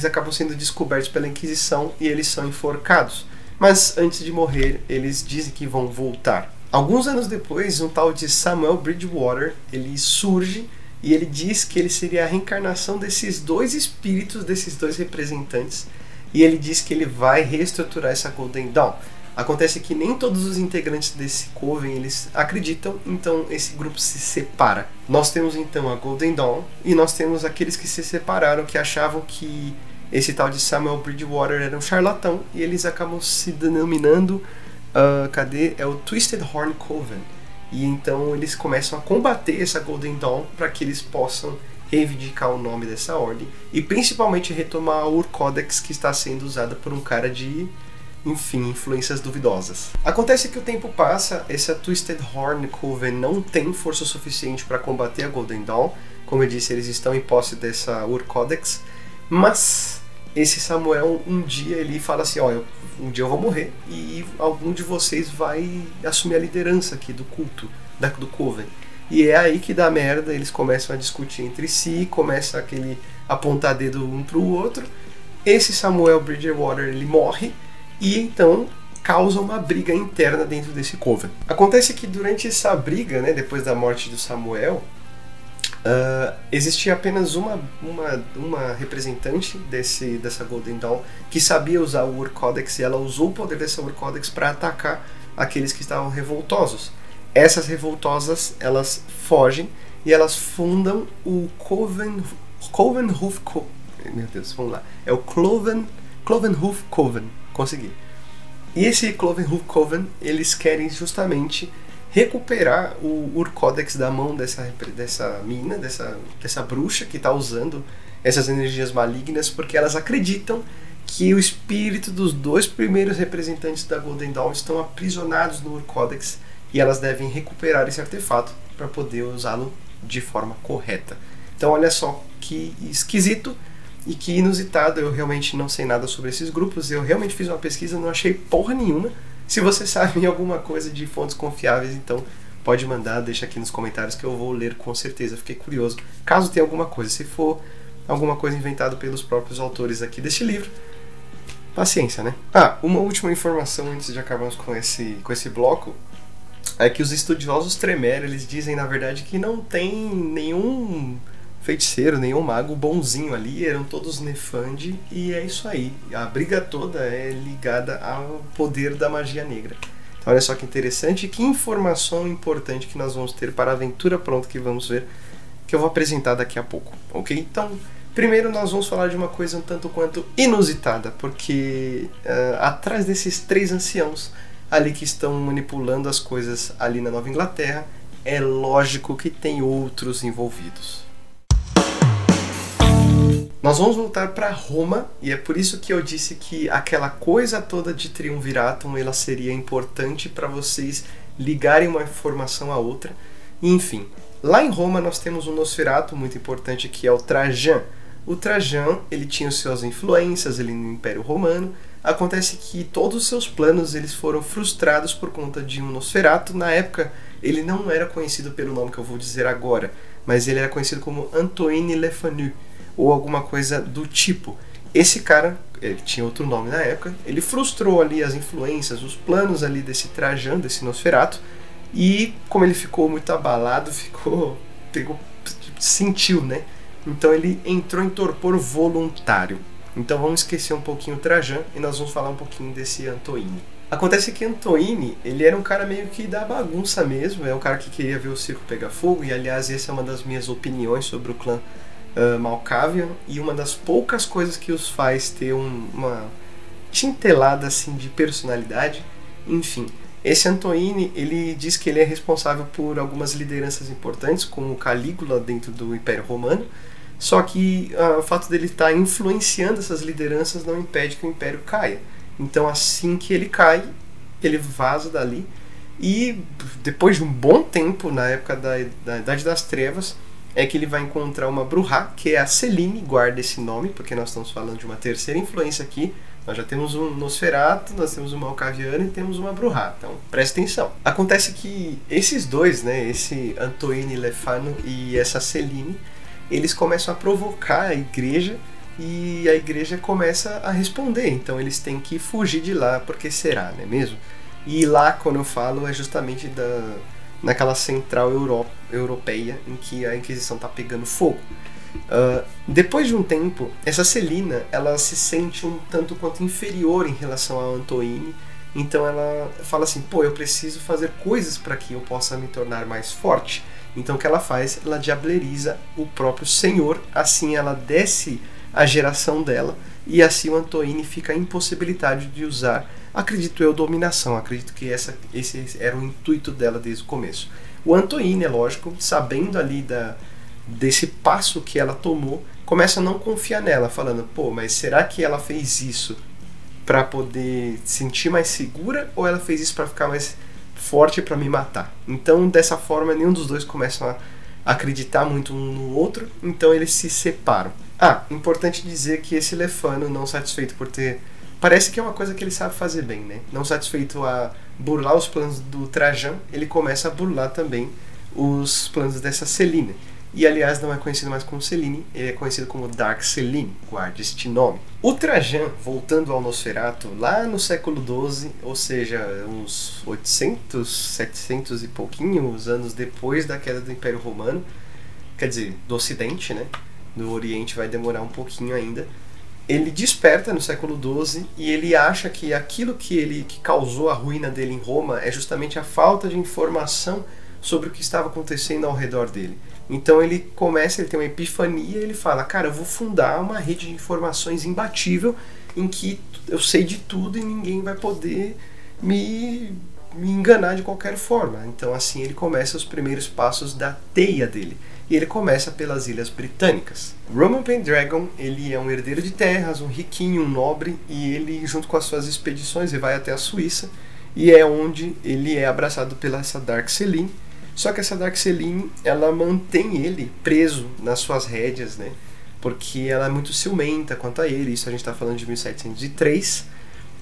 acabam sendo descobertos pela Inquisição e eles são enforcados. Mas antes de morrer, eles dizem que vão voltar. Alguns anos depois, um tal de Samuel Bridgewater, ele surge e ele diz que ele seria a reencarnação desses 2 espíritos, desses 2 representantes, e ele diz que ele vai reestruturar essa Golden Dawn. Acontece que nem todos os integrantes desse coven eles acreditam, então esse grupo se separa. Nós temos então a Golden Dawn e nós temos aqueles que se separaram, que achavam que esse tal de Samuel Bridgewater era um charlatão, e eles acabam se denominando é o Twisted Horn Coven. E então eles começam a combater essa Golden Dawn para que eles possam reivindicar o nome dessa ordem e principalmente retomar a Ur-Codex, que está sendo usada por um cara de, enfim, influências duvidosas. Acontece que o tempo passa, essa Twisted Horn Coven não tem força suficiente para combater a Golden Dawn. Como eu disse, eles estão em posse dessa Ur-Codex, mas esse Samuel um dia ele fala assim, um dia eu vou morrer e algum de vocês vai assumir a liderança aqui do culto, do Coven. E é aí que dá merda, eles começam a discutir entre si, começa aquele apontar dedo um pro outro. Esse Samuel Bridgewater ele morre e então causa uma briga interna dentro desse Coven. Acontece que durante essa briga, né, depois da morte do Samuel, existia apenas uma representante dessa Golden Dawn que sabia usar o Ur-Codex, e ela usou o poder dessa Ur-Codex para atacar aqueles que estavam revoltosos. essas revoltosas, elas fogem e elas fundam o Clovenhoof Coven. Meu Deus, vamos lá. É o Clovenhoof Coven. Consegui. E esse Clovenhoof Coven, eles querem justamente recuperar o Ur-Codex da mão dessa mina, dessa bruxa que está usando essas energias malignas, porque elas acreditam que o espírito dos 2 primeiros representantes da Golden Dawn estão aprisionados no Ur-Codex e elas devem recuperar esse artefato para poder usá-lo de forma correta. Então olha só que esquisito e que inusitado. Eu realmente não sei nada sobre esses grupos, eu realmente fiz uma pesquisa, não achei porra nenhuma. Se você sabe alguma coisa de fontes confiáveis, então pode mandar, deixa aqui nos comentários que eu vou ler com certeza. Fiquei curioso, caso tenha alguma coisa. Se for alguma coisa inventada pelos próprios autores aqui deste livro, paciência, né? Uma última informação antes de acabarmos com esse bloco é que os estudiosos Tremere, eles dizem na verdade que não tem nenhum feiticeiro, nenhum mago bonzinho ali, eram todos Nefandi, e é isso aí. A briga toda é ligada ao poder da magia negra. Então olha só que interessante, que informação importante que nós vamos ter para a aventura pronta que vamos ver, que eu vou apresentar daqui a pouco, ok? Então, primeiro nós vamos falar de uma coisa um tanto quanto inusitada, porque atrás desses 3 anciãos ali que estão manipulando as coisas ali na Nova Inglaterra, é lógico que tem outros envolvidos. Nós vamos voltar para Roma, e é por isso que eu disse que aquela coisa toda de Triumviratum ela seria importante para vocês ligarem uma informação à outra. Enfim, lá em Roma nós temos um Nosferatu muito importante que é o Trajan. O Trajan, ele tinha suas influências ali no Império Romano. Acontece que todos os seus planos eles foram frustrados por conta de um Nosferatu. Na época ele não era conhecido pelo nome que eu vou dizer agora, mas ele era conhecido como Antoine Le Fanu, ou alguma coisa do tipo. Esse cara, ele tinha outro nome na época, ele frustrou ali as influências, os planos ali desse Trajan, desse Nosferatu, e como ele ficou muito abalado, sentiu, né? Então ele entrou em torpor voluntário. Então vamos esquecer um pouquinho o Trajan e nós vamos falar um pouquinho desse Antoine. Acontece que Antoine, ele era um cara meio que da bagunça mesmo, é um cara que queria ver o circo pegar fogo, e aliás essa é uma das minhas opiniões sobre o clã Malkavian, e uma das poucas coisas que os faz ter uma tintelada assim de personalidade. Enfim, esse Antoine, ele diz que ele é responsável por algumas lideranças importantes, como Calígula dentro do Império Romano, só que o fato dele estar influenciando essas lideranças não impede que o Império caia. Então assim que ele cai, ele vaza dali, e depois de um bom tempo, na época da Idade das Trevas, é que ele vai encontrar uma Brujah, que é a Selene, guarda esse nome, porque nós estamos falando de uma terceira influência aqui. Nós já temos um Nosferatu, nós temos uma Malkaviana e temos uma Brujah, então presta atenção. Acontece que esses dois, né, esse Antoine Le Fanu e essa Selene, eles começam a provocar a igreja, e a igreja começa a responder, então eles têm que fugir de lá, porque será, não é mesmo? E lá, quando eu falo, é justamente naquela central europeia em que a Inquisição está pegando fogo. Depois de um tempo, essa Celina, ela se sente um tanto quanto inferior em relação a Antoine, então ela fala assim, pô, eu preciso fazer coisas para que eu possa me tornar mais forte. Então o que ela faz? Ela diableriza o próprio Senhor, assim ela desce a geração dela, e assim o Antoine fica impossibilitado de usar, acredito eu, dominação. Acredito que esse era o intuito dela desde o começo. O Antoine, é lógico, sabendo ali desse passo que ela tomou, começa a não confiar nela, falando, pô, mas será que ela fez isso para poder se sentir mais segura, ou ela fez isso para ficar mais forte para me matar? Então, dessa forma, nenhum dos dois começam a acreditar muito um no outro, então eles se separam. Importante dizer que esse Lefano, não satisfeito por ter... Parece que é uma coisa que ele sabe fazer bem, né? Não satisfeito a burlar os planos do Trajan, ele começa a burlar também os planos dessa Selene. E, aliás, não é conhecido mais como Selene, ele é conhecido como Dark Selene, guarde este nome. O Trajan, voltando ao Nosferatu, lá no século XII, ou seja, uns 800, 700 e pouquinhos anos depois da queda do Império Romano, quer dizer, do Ocidente, né? Do Oriente vai demorar um pouquinho ainda. ele desperta no século XII e ele acha que aquilo que causou a ruína dele em Roma é justamente a falta de informação sobre o que estava acontecendo ao redor dele. Então ele tem uma epifania e ele fala, cara, eu vou fundar uma rede de informações imbatível em que eu sei de tudo e ninguém vai poder me enganar de qualquer forma. Então assim ele começa os primeiros passos da teia dele. E ele começa pelas Ilhas Britânicas. Roman Pendragon, ele é um herdeiro de terras, um riquinho, um nobre, e ele, junto com as suas expedições, ele vai até a Suíça, e é onde ele é abraçado pela essa Dark Selene. Só que essa Dark Selene, ela mantém ele preso nas suas rédeas, né? Porque ela é muito ciumenta quanto a ele, isso a gente está falando de 1703,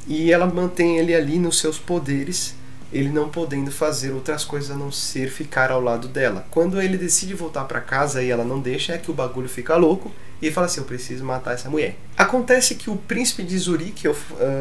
e ela mantém ele ali nos seus poderes, ele não podendo fazer outras coisas a não ser ficar ao lado dela. Quando ele decide voltar para casa e ela não deixa, é que o bagulho fica louco e ele fala assim, eu preciso matar essa mulher. Acontece que o príncipe de Zurique,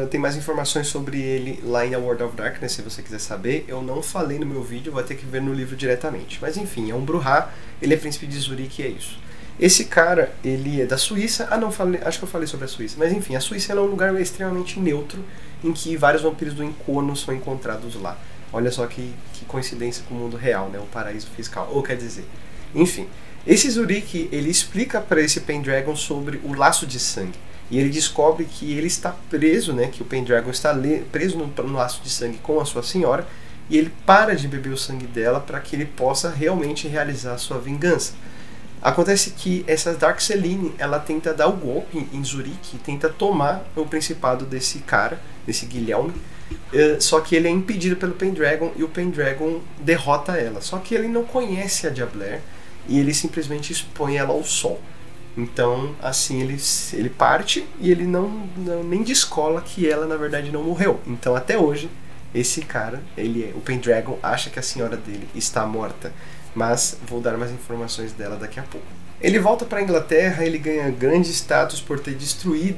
tem mais informações sobre ele lá em A World of Darkness, se você quiser saber. Eu não falei no meu vídeo, vai ter que ver no livro diretamente. Mas enfim, é um Brujah, ele é príncipe de Zurique e é isso. Esse cara, ele é da Suíça. Ah não, acho que eu falei sobre a Suíça. Mas enfim, a Suíça é um lugar extremamente neutro, em que vários vampiros do encono são encontrados lá. Olha só que coincidência com o mundo real, né? O paraíso fiscal. Ou quer dizer, enfim. Esse Zurique, ele explica para esse Pendragon sobre o laço de sangue. E ele descobre que ele está preso, né? Que o Pendragon está preso no laço de sangue com a sua senhora. E ele para de beber o sangue dela para que ele possa realmente realizar a sua vingança. Acontece que essa Dark Selene, ela tenta dar o golpe em Zurique, tenta tomar o principado desse cara, desse Guilherme, só que ele é impedido pelo Pendragon e o Pendragon derrota ela. Só que ele não conhece a Diablaire e ele simplesmente expõe ela ao sol. Então, assim, ele parte e ele nem descola que ela, na verdade, não morreu. Então, até hoje, esse cara, o Pendragon, acha que a senhora dele está morta. Mas vou dar mais informações dela daqui a pouco. Ele volta para a Inglaterra, ele ganha grande status por ter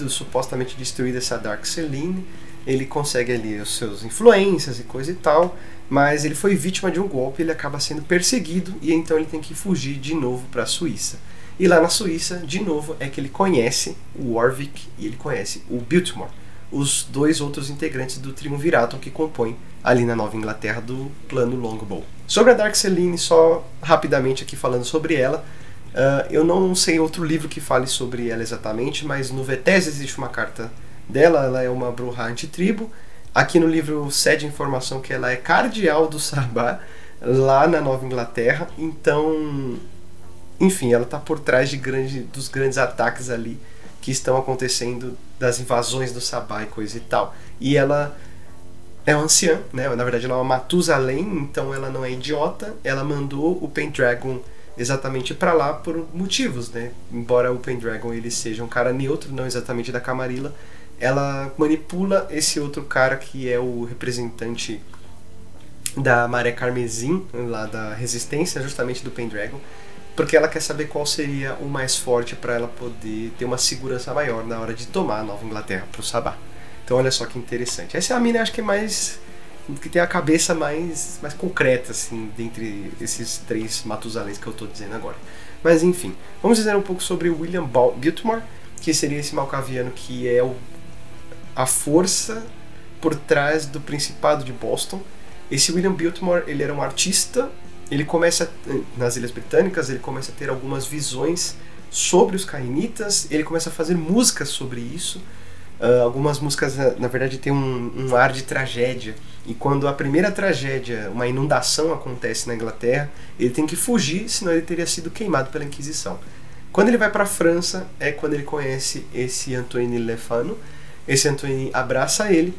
supostamente destruído essa Dark Selene. Ele consegue ali os seus influências e coisa e tal, mas ele foi vítima de um golpe, ele acaba sendo perseguido e então ele tem que fugir de novo para a Suíça. E lá na Suíça, de novo, é que ele conhece o Warwick e ele conhece o Biltmore, os dois outros integrantes do triunvirato que compõem ali na Nova Inglaterra do plano Longbow. Sobre a Dark Selene, só rapidamente aqui falando sobre ela, eu não sei outro livro que fale sobre ela exatamente, mas no Vetés existe uma carta dela, ela é uma Brujah antitribo. Aqui no livro cede informação que ela é cardeal do Sabá, lá na Nova Inglaterra, então, enfim, ela está por trás dos grandes ataques ali que estão acontecendo, das invasões do Sabá e coisa e tal. E ela é uma anciã, né? Na verdade ela é uma Matusalém, então ela não é idiota. Ela mandou o Pendragon exatamente para lá por motivos, né? Embora o Pendragon ele seja um cara neutro, não exatamente da Camarilla, ela manipula esse outro cara que é o representante da Maré Carmesim, lá da Resistência, justamente do Pendragon, porque ela quer saber qual seria o mais forte para ela poder ter uma segurança maior na hora de tomar a Nova Inglaterra para o Sabá. Então olha só que interessante. Essa é a mina, acho que é mais, que tem a cabeça mais concreta, assim, dentre esses três Matusaléns que eu estou dizendo agora. Mas enfim, vamos dizer um pouco sobre William Biltmore, que seria esse malcaviano que é a força por trás do Principado de Boston. Esse William Biltmore, ele era um artista, ele começa, nas Ilhas Britânicas, ele começa a ter algumas visões sobre os cainitas, ele começa a fazer músicas sobre isso. Algumas músicas, na verdade, tem um ar de tragédia. E quando a primeira tragédia, uma inundação acontece na Inglaterra, ele tem que fugir, senão ele teria sido queimado pela Inquisição. Quando ele vai para a França, é quando ele conhece esse Antoine Lefano. Esse Antoine abraça ele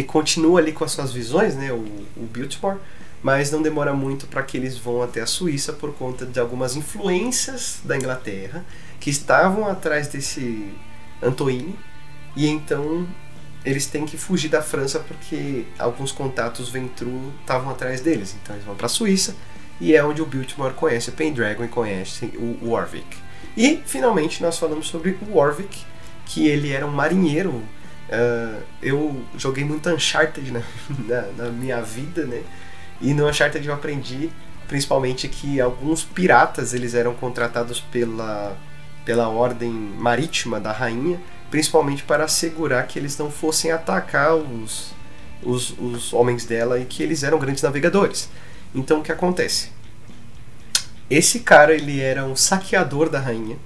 continua ali com as suas visões, né, o Biltmore, mas não demora muito para que eles vão até a Suíça por conta de algumas influências da Inglaterra que estavam atrás desse Antoine. E então eles têm que fugir da França porque alguns contatos Ventru estavam atrás deles. Então eles vão para a Suíça e é onde o Biltmore conhece o Pendragon e conhece o Warwick. E finalmente nós falamos sobre o Warwick, que ele era um marinheiro. Eu joguei muito Uncharted na minha vida, né? E no Uncharted eu aprendi principalmente que alguns piratas eles eram contratados pela ordem marítima da rainha principalmente para assegurar que eles não fossem atacar os homens dela e que eles eram grandes navegadores. Então o que acontece? Esse cara, ele era um saqueador da rainha.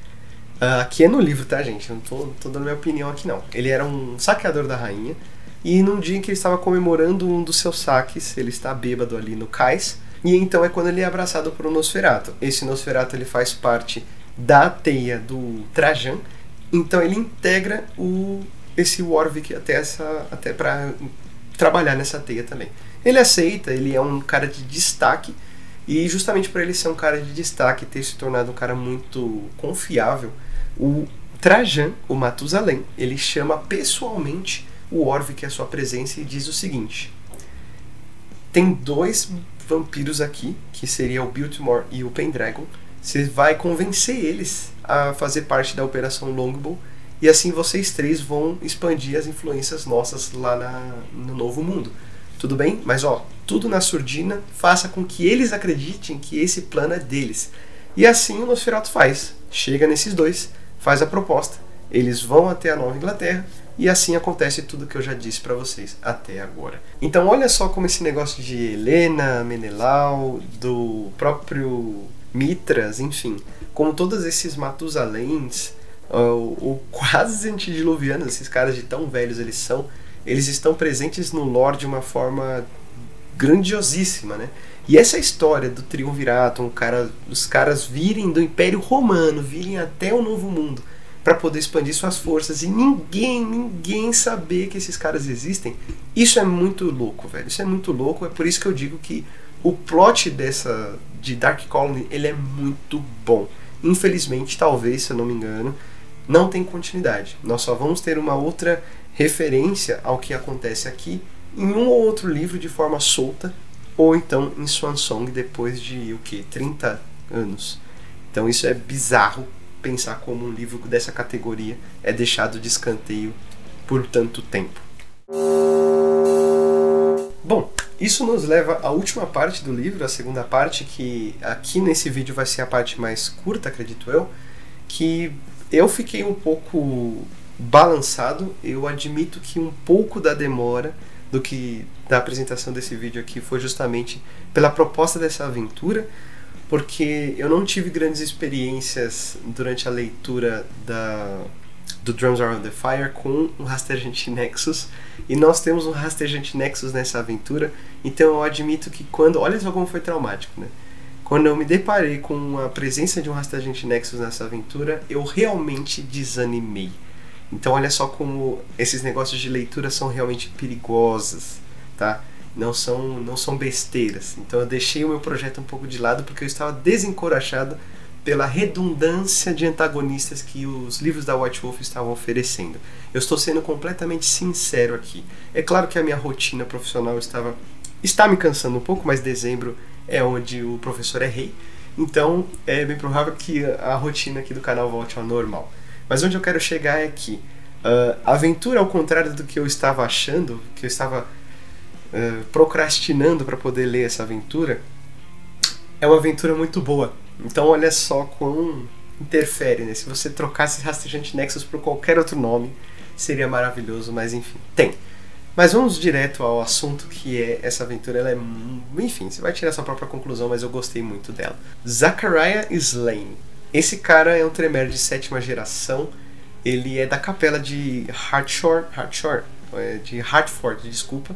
Aqui é no livro, tá, gente? Eu não tô dando minha opinião aqui, não. Ele era um saqueador da rainha. E num dia em que ele estava comemorando um dos seus saques, ele está bêbado ali no cais. E então é quando ele é abraçado por um Nosferatu. Esse Nosferatu, ele faz parte da teia do Trajan. Então ele integra esse Warwick até para trabalhar nessa teia também. Ele aceita, ele é um cara de destaque. E justamente por ele ser um cara de destaque e ter se tornado um cara muito confiável, o Trajan, o Matusalém, ele chama pessoalmente o Warwick à sua presença e diz o seguinte: tem 2 vampiros aqui, que seria o Biltmore e o Pendragon. Você vai convencer eles a fazer parte da Operação Longbow, e assim vocês 3 vão expandir as influências nossas lá no Novo Mundo. Tudo bem? Mas tudo na surdina, faça com que eles acreditem que esse plano é deles. E assim o Nosferatu faz. Chega nesses 2, faz a proposta, eles vão até a Nova Inglaterra, e assim acontece tudo que eu já disse pra vocês até agora. Então olha só como esse negócio de Helena, Menelau, do próprio Mitras, enfim, como todos esses Matusaléns, ou quase antediluvianos, esses caras de tão velhos eles estão presentes no lore de uma forma grandiosíssima, né? E essa história do Triunvirato, os caras virem do Império Romano, virem até o Novo Mundo para poder expandir suas forças e ninguém saber que esses caras existem, isso é muito louco, velho. Isso é muito louco, é por isso que eu digo que o plot de Dark Colony, ele é muito bom. Infelizmente, talvez, se eu não me engano, não tem continuidade. Nós só vamos ter uma outra referência ao que acontece aqui em um ou outro livro de forma solta, ou então em Swan Song depois de 30 anos. Então isso é bizarro, pensar como um livro dessa categoria é deixado de escanteio por tanto tempo. Bom, isso nos leva à última parte do livro, a segunda parte, que aqui nesse vídeo vai ser a parte mais curta, acredito eu, que eu fiquei um pouco balançado. Eu admito que um pouco da demora da apresentação desse vídeo aqui foi justamente pela proposta dessa aventura, porque eu não tive grandes experiências durante a leitura do Drums Are on the Fire com um rastejante Nexus, e nós temos um rastejante Nexus nessa aventura, então eu admito que olha só como foi traumático, né? Quando eu me deparei com a presença de um rastejante Nexus nessa aventura, eu realmente desanimei. Então olha só como esses negócios de leitura são realmente perigosos, tá? Não são besteiras. Então eu deixei o meu projeto um pouco de lado porque eu estava desencorajado pela redundância de antagonistas que os livros da White Wolf estavam oferecendo. Eu estou sendo completamente sincero aqui. É claro que a minha rotina profissional está me cansando um pouco, mas dezembro é onde o professor é rei. Então é bem provável que a rotina aqui do canal volte ao normal. Mas onde eu quero chegar é que a aventura, ao contrário do que eu estava achando, que eu estava procrastinando para poder ler essa aventura, é uma aventura muito boa. Então olha só como interfere, né? Se você trocasse Rastejante Nexus por qualquer outro nome, seria maravilhoso, mas enfim, tem. Mas vamos direto ao assunto, que é essa aventura. Ela é... Enfim, você vai tirar sua própria conclusão, mas eu gostei muito dela. Zachariah Slane. Esse cara é um Tremere de 7ª geração. Ele é da capela de Hartford, desculpa.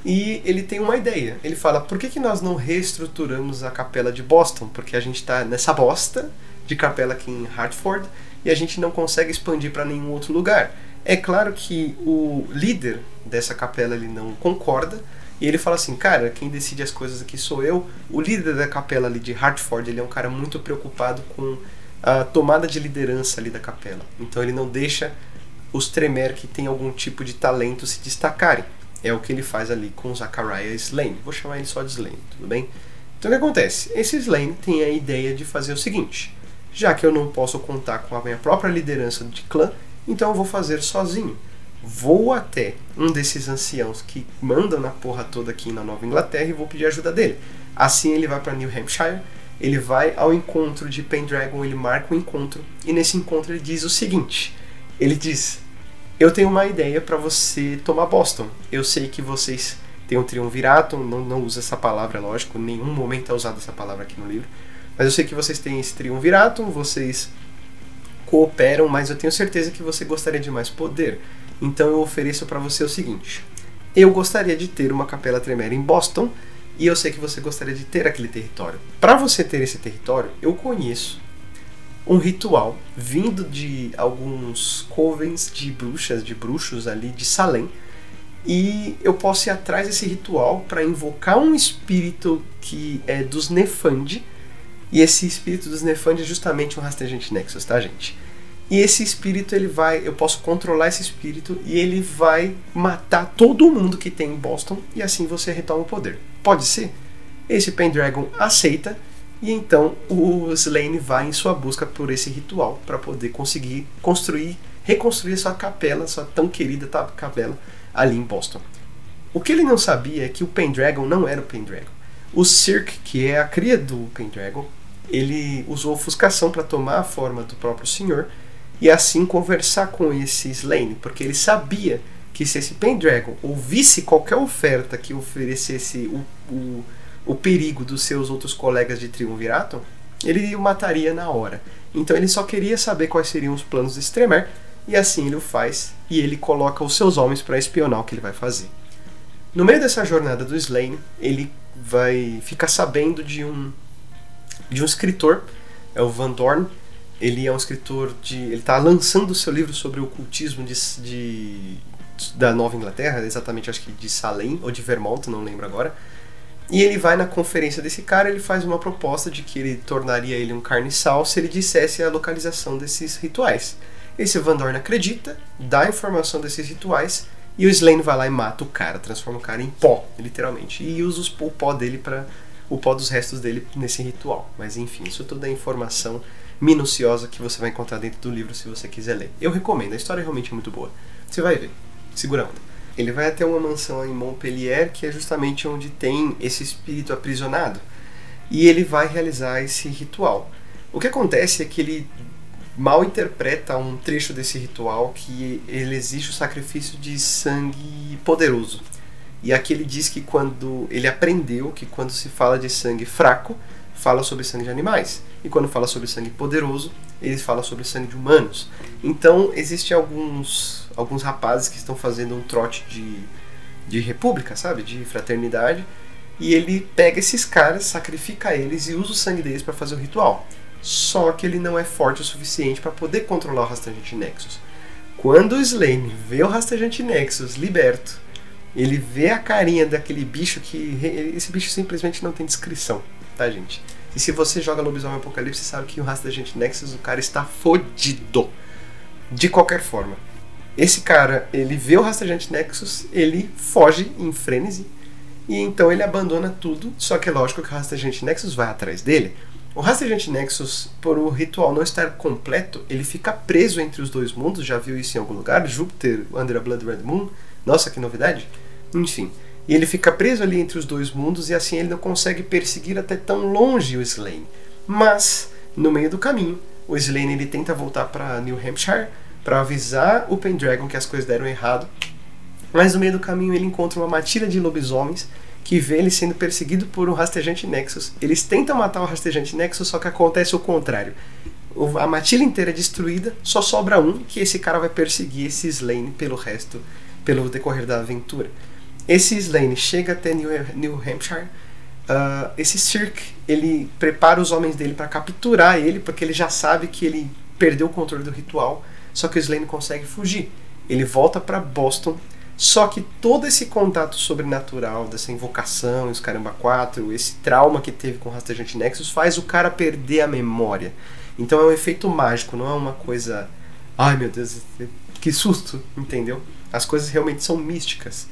E ele tem uma ideia. Ele fala: por que nós não reestruturamos a capela de Boston? Porque a gente está nessa bosta de capela aqui em Hartford e a gente não consegue expandir para nenhum outro lugar. É claro que o líder dessa capela, ele não concorda, e ele fala assim: cara, quem decide as coisas aqui sou eu. O líder da capela ali de Hartford, ele é um cara muito preocupado com a tomada de liderança ali da capela. Então ele não deixa os Tremere que têm algum tipo de talento se destacarem. É o que ele faz ali com o Zachariah Slane. Vou chamar ele só de Slane, tudo bem? Então o que acontece? Esse Slane tem a ideia de fazer o seguinte: já que eu não posso contar com a minha própria liderança de clã, então eu vou fazer sozinho. Vou até um desses anciãos que mandam na porra toda aqui na Nova Inglaterra e vou pedir ajuda dele. Assim ele vai para New Hampshire, ele vai ao encontro de Pendragon, ele marca um encontro, e nesse encontro ele diz o seguinte: ele diz: eu tenho uma ideia para você tomar Boston. Eu sei que vocês têm um triunvirato, não usa essa palavra, lógico, em nenhum momento é usada essa palavra aqui no livro, mas eu sei que vocês têm esse triunvirato, vocês cooperam, mas eu tenho certeza que você gostaria de mais poder. Então eu ofereço para você o seguinte: eu gostaria de ter uma Capela Tremere em Boston, e eu sei que você gostaria de ter aquele território. Para você ter esse território, eu conheço um ritual vindo de alguns covens de bruxas, de bruxos ali de Salem, e eu posso ir atrás desse ritual para invocar um espírito que é dos Nefandi, e esse espírito dos Nefandi é justamente um rastejante Nexus, tá, gente? E esse espírito, eu posso controlar esse espírito e ele vai matar todo mundo que tem em Boston, e assim você retoma o poder. Pode ser? Esse Pendragon aceita, e então o Slaine vai em sua busca por esse ritual para poder conseguir reconstruir sua capela, sua tão querida capela ali em Boston. O que ele não sabia é que o Pendragon não era o Pendragon. O Cirque, que é a cria do Pendragon, ele usou ofuscação para tomar a forma do próprio senhor e assim conversar com esse Slaine, porque ele sabia que se esse Pendragon ouvisse qualquer oferta que oferecesse o perigo dos seus outros colegas de Triunvirato, ele o mataria na hora. Então ele só queria saber quais seriam os planos de Extremar, e assim ele o faz, e ele coloca os seus homens para espionar o que ele vai fazer. No meio dessa jornada do Slaine, ele vai ficar sabendo de um escritor, é o Van Dorn. Ele é um escritor ele está lançando o seu livro sobre o ocultismo da Nova Inglaterra, exatamente acho que de Salem ou de Vermont, não lembro agora. E ele vai na conferência desse cara, ele faz uma proposta de que ele tornaria ele um carniçal se ele dissesse a localização desses rituais. Esse Van Dorn acredita, dá a informação desses rituais, e o Slaine vai lá e mata o cara, transforma o cara em pó, literalmente, e usa o pó dele o pó dos restos dele nesse ritual. Mas enfim, isso tudo é informação minuciosa que você vai encontrar dentro do livro se você quiser ler. Eu recomendo, a história realmente é muito boa. Você vai ver, segura a onda. Ele vai até uma mansão em Montpellier, que é justamente onde tem esse espírito aprisionado, e ele vai realizar esse ritual. O que acontece é que ele mal interpreta um trecho desse ritual, que ele exige o sacrifício de sangue poderoso. E aqui ele diz que quando ele aprendeu que quando se fala de sangue fraco, fala sobre sangue de animais, e quando fala sobre sangue poderoso, eles falam sobre sangue de humanos. Então existem alguns rapazes que estão fazendo um trote de república, sabe, de fraternidade, e ele pega esses caras, sacrifica eles e usa o sangue deles para fazer o ritual. Só que ele não é forte o suficiente para poder controlar o Rastejante Nexus. Quando o Slaine vê o Rastejante Nexus liberto, ele vê a carinha daquele bicho esse bicho simplesmente não tem descrição, tá, gente? E se você joga Lobisomem Apocalipse, você sabe que o Rastejante Nexus, o cara está fodido. De qualquer forma. Esse cara, ele vê o Rastejante Nexus, ele foge em frenesi, e então ele abandona tudo, só que é lógico que o Rastejante Nexus vai atrás dele. O Rastejante Nexus, por o ritual não estar completo, ele fica preso entre os dois mundos, já viu isso em algum lugar? Júpiter, Under a Blood Red Moon, nossa, que novidade! Enfim, e ele fica preso ali entre os dois mundos, e assim ele não consegue perseguir até tão longe o Slaine. Mas, no meio do caminho, o Slaine ele tenta voltar para New Hampshire, para avisar o Pendragon que as coisas deram errado, mas no meio do caminho ele encontra uma matilha de lobisomens que vê ele sendo perseguido por um Rastejante Nexus. Eles tentam matar o Rastejante Nexus, só que acontece o contrário. A matilha inteira é destruída, só sobra um, que esse cara vai perseguir esse Slaine pelo decorrer da aventura. Esse Slaine chega até New Hampshire. Esse Cirque, ele prepara os homens dele para capturar ele, porque ele já sabe que ele perdeu o controle do ritual, só que o Slaine consegue fugir. Ele volta para Boston. Só que todo esse contato sobrenatural, dessa invocação, os caramba 4, esse trauma que teve com o Rastejante Nexus, faz o cara perder a memória. Então é um efeito mágico, não é uma coisa... Ai meu Deus, que susto, entendeu? As coisas realmente são místicas.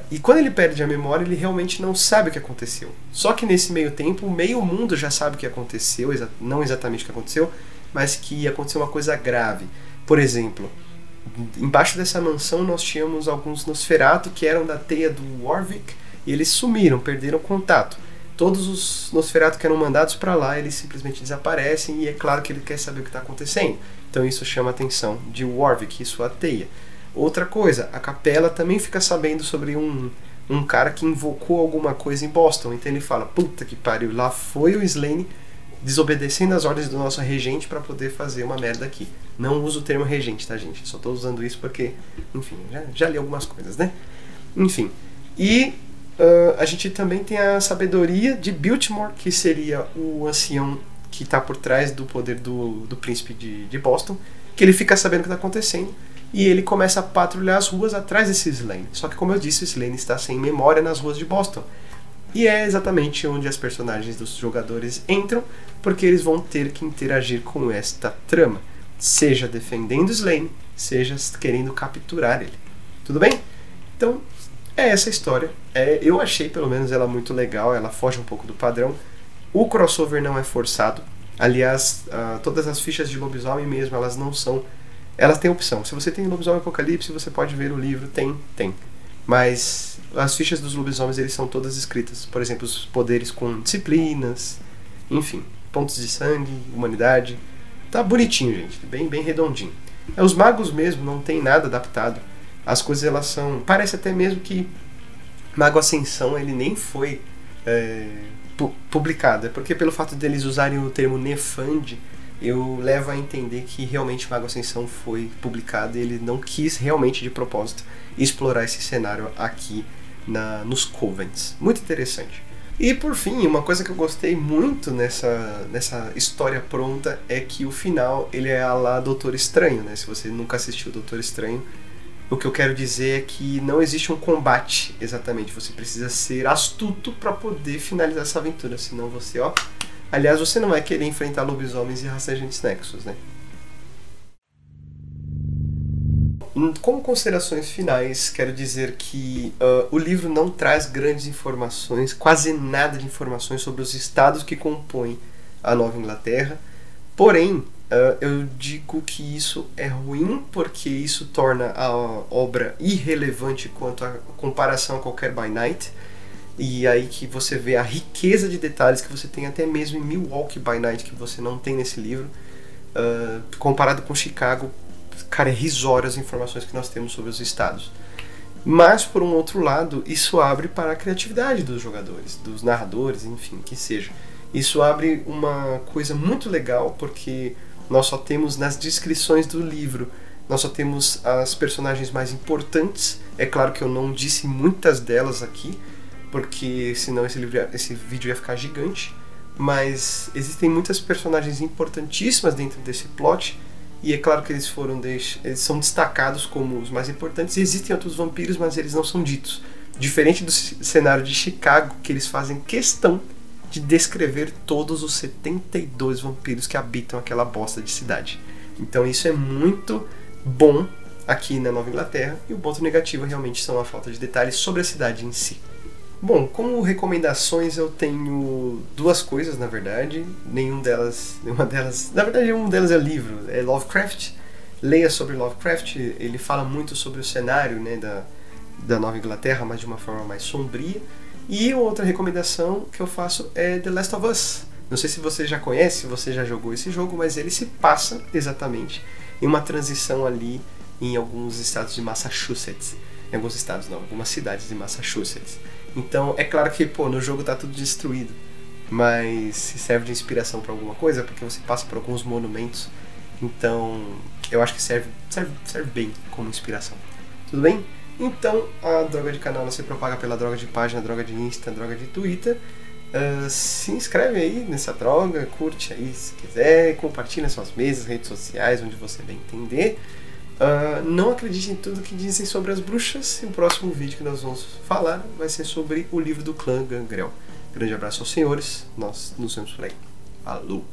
E quando ele perde a memória, ele realmente não sabe o que aconteceu. Só que nesse meio tempo, o meio mundo já sabe o que aconteceu, não exatamente o que aconteceu, mas que aconteceu uma coisa grave. Por exemplo... Embaixo dessa mansão nós tínhamos alguns Nosferatu que eram da teia do Warwick, e eles sumiram, perderam contato. todos os Nosferatu que eram mandados para lá, eles simplesmente desaparecem, e é claro que ele quer saber o que está acontecendo. Então isso chama a atenção de Warwick e sua teia. Outra coisa, a Capela também fica sabendo sobre um cara que invocou alguma coisa em Boston. Então ele fala, puta que pariu, lá foi o Slane desobedecendo as ordens do nosso regente para poder fazer uma merda aqui. Não uso o termo regente, tá, gente? Só tô usando isso porque, enfim, já li algumas coisas, né? Enfim, e a gente também tem a sabedoria de Biltmore, que seria o ancião que está por trás do poder do príncipe de Boston, que ele fica sabendo o que está acontecendo, e ele começa a patrulhar as ruas atrás desse Slane. Só que, como eu disse, o Slane está sem memória nas ruas de Boston. E é exatamente onde as personagens dos jogadores entram, porque eles vão ter que interagir com esta trama, seja defendendo o Slane, seja querendo capturar ele. Tudo bem? Então, é essa a história. Eu achei, pelo menos, ela muito legal, ela foge um pouco do padrão. O crossover não é forçado. Aliás, todas as fichas de lobisomem mesmo, elas não são... Elas têm opção. Se você tem Lobisomem Apocalipse, você pode ver o livro, tem. Mas as fichas dos lobisomens, eles são todas escritas. Por exemplo, os poderes com disciplinas, enfim, pontos de sangue, humanidade. Tá bonitinho, gente, bem redondinho. Os magos mesmo não tem nada adaptado. As coisas, elas são... Parece até mesmo que Mago Ascensão, ele nem foi publicado. É porque pelo fato deles usarem o termo Nefand, eu levo a entender que realmente Mago Ascensão foi publicado e ele não quis realmente de propósito explorar esse cenário aqui nos Covens. Muito interessante. E por fim, uma coisa que eu gostei muito nessa história pronta é que o final ele é a lá Doutor Estranho, né? Se você nunca assistiu Doutor Estranho, o que eu quero dizer é que não existe um combate exatamente. Você precisa ser astuto para poder finalizar essa aventura, senão você, aliás, você não vai querer enfrentar lobisomens e rastrejantes nexus, né? Como considerações finais, quero dizer que o livro não traz grandes informações, quase nada de informações sobre os estados que compõem a Nova Inglaterra. Porém, eu digo que isso é ruim porque isso torna a obra irrelevante quanto à comparação a qualquer By Night. E aí que você vê a riqueza de detalhes que você tem até mesmo em Milwaukee by Night, que você não tem nesse livro. Comparado com Chicago, cara, é risório as informações que nós temos sobre os estados. Mas, por um outro lado, isso abre para a criatividade dos jogadores, dos narradores, enfim, que seja. Isso abre uma coisa muito legal, porque nós só temos nas descrições do livro, nós só temos as personagens mais importantes. É claro que eu não disse muitas delas aqui, porque senão esse vídeo ia ficar gigante, mas existem muitas personagens importantíssimas dentro desse plot, e é claro que eles são destacados como os mais importantes. Existem outros vampiros, mas eles não são ditos, diferente do cenário de Chicago, que eles fazem questão de descrever todos os 72 vampiros que habitam aquela bosta de cidade. Então isso é muito bom aqui na Nova Inglaterra, e o ponto negativo realmente são a falta de detalhes sobre a cidade em si. Bom, como recomendações eu tenho duas coisas, na verdade. Nenhuma delas, na verdade, uma delas é livro, é Lovecraft. Leia sobre Lovecraft, ele fala muito sobre o cenário, né, da Nova Inglaterra, mas de uma forma mais sombria. E outra recomendação que eu faço é The Last of Us. Não sei se você já conhece, se você já jogou esse jogo, mas ele se passa exatamente em uma transição ali em alguns estados de Massachusetts. Em alguns estados não, algumas cidades de Massachusetts. Então, é claro que, no jogo tá tudo destruído, mas se serve de inspiração para alguma coisa, porque você passa por alguns monumentos, então eu acho que serve bem como inspiração. Tudo bem? Então, a droga de canal se propaga pela droga de página, droga de Insta, droga de Twitter. Se inscreve aí nessa droga, curte aí se quiser, compartilha suas mesas, redes sociais, onde você bem entender. Não acredite em tudo que dizem sobre as bruxas. E o próximo vídeo que nós vamos falar vai ser sobre o livro do clã Gangrel. Grande abraço aos senhores, nós nos vemos por aí. Falou!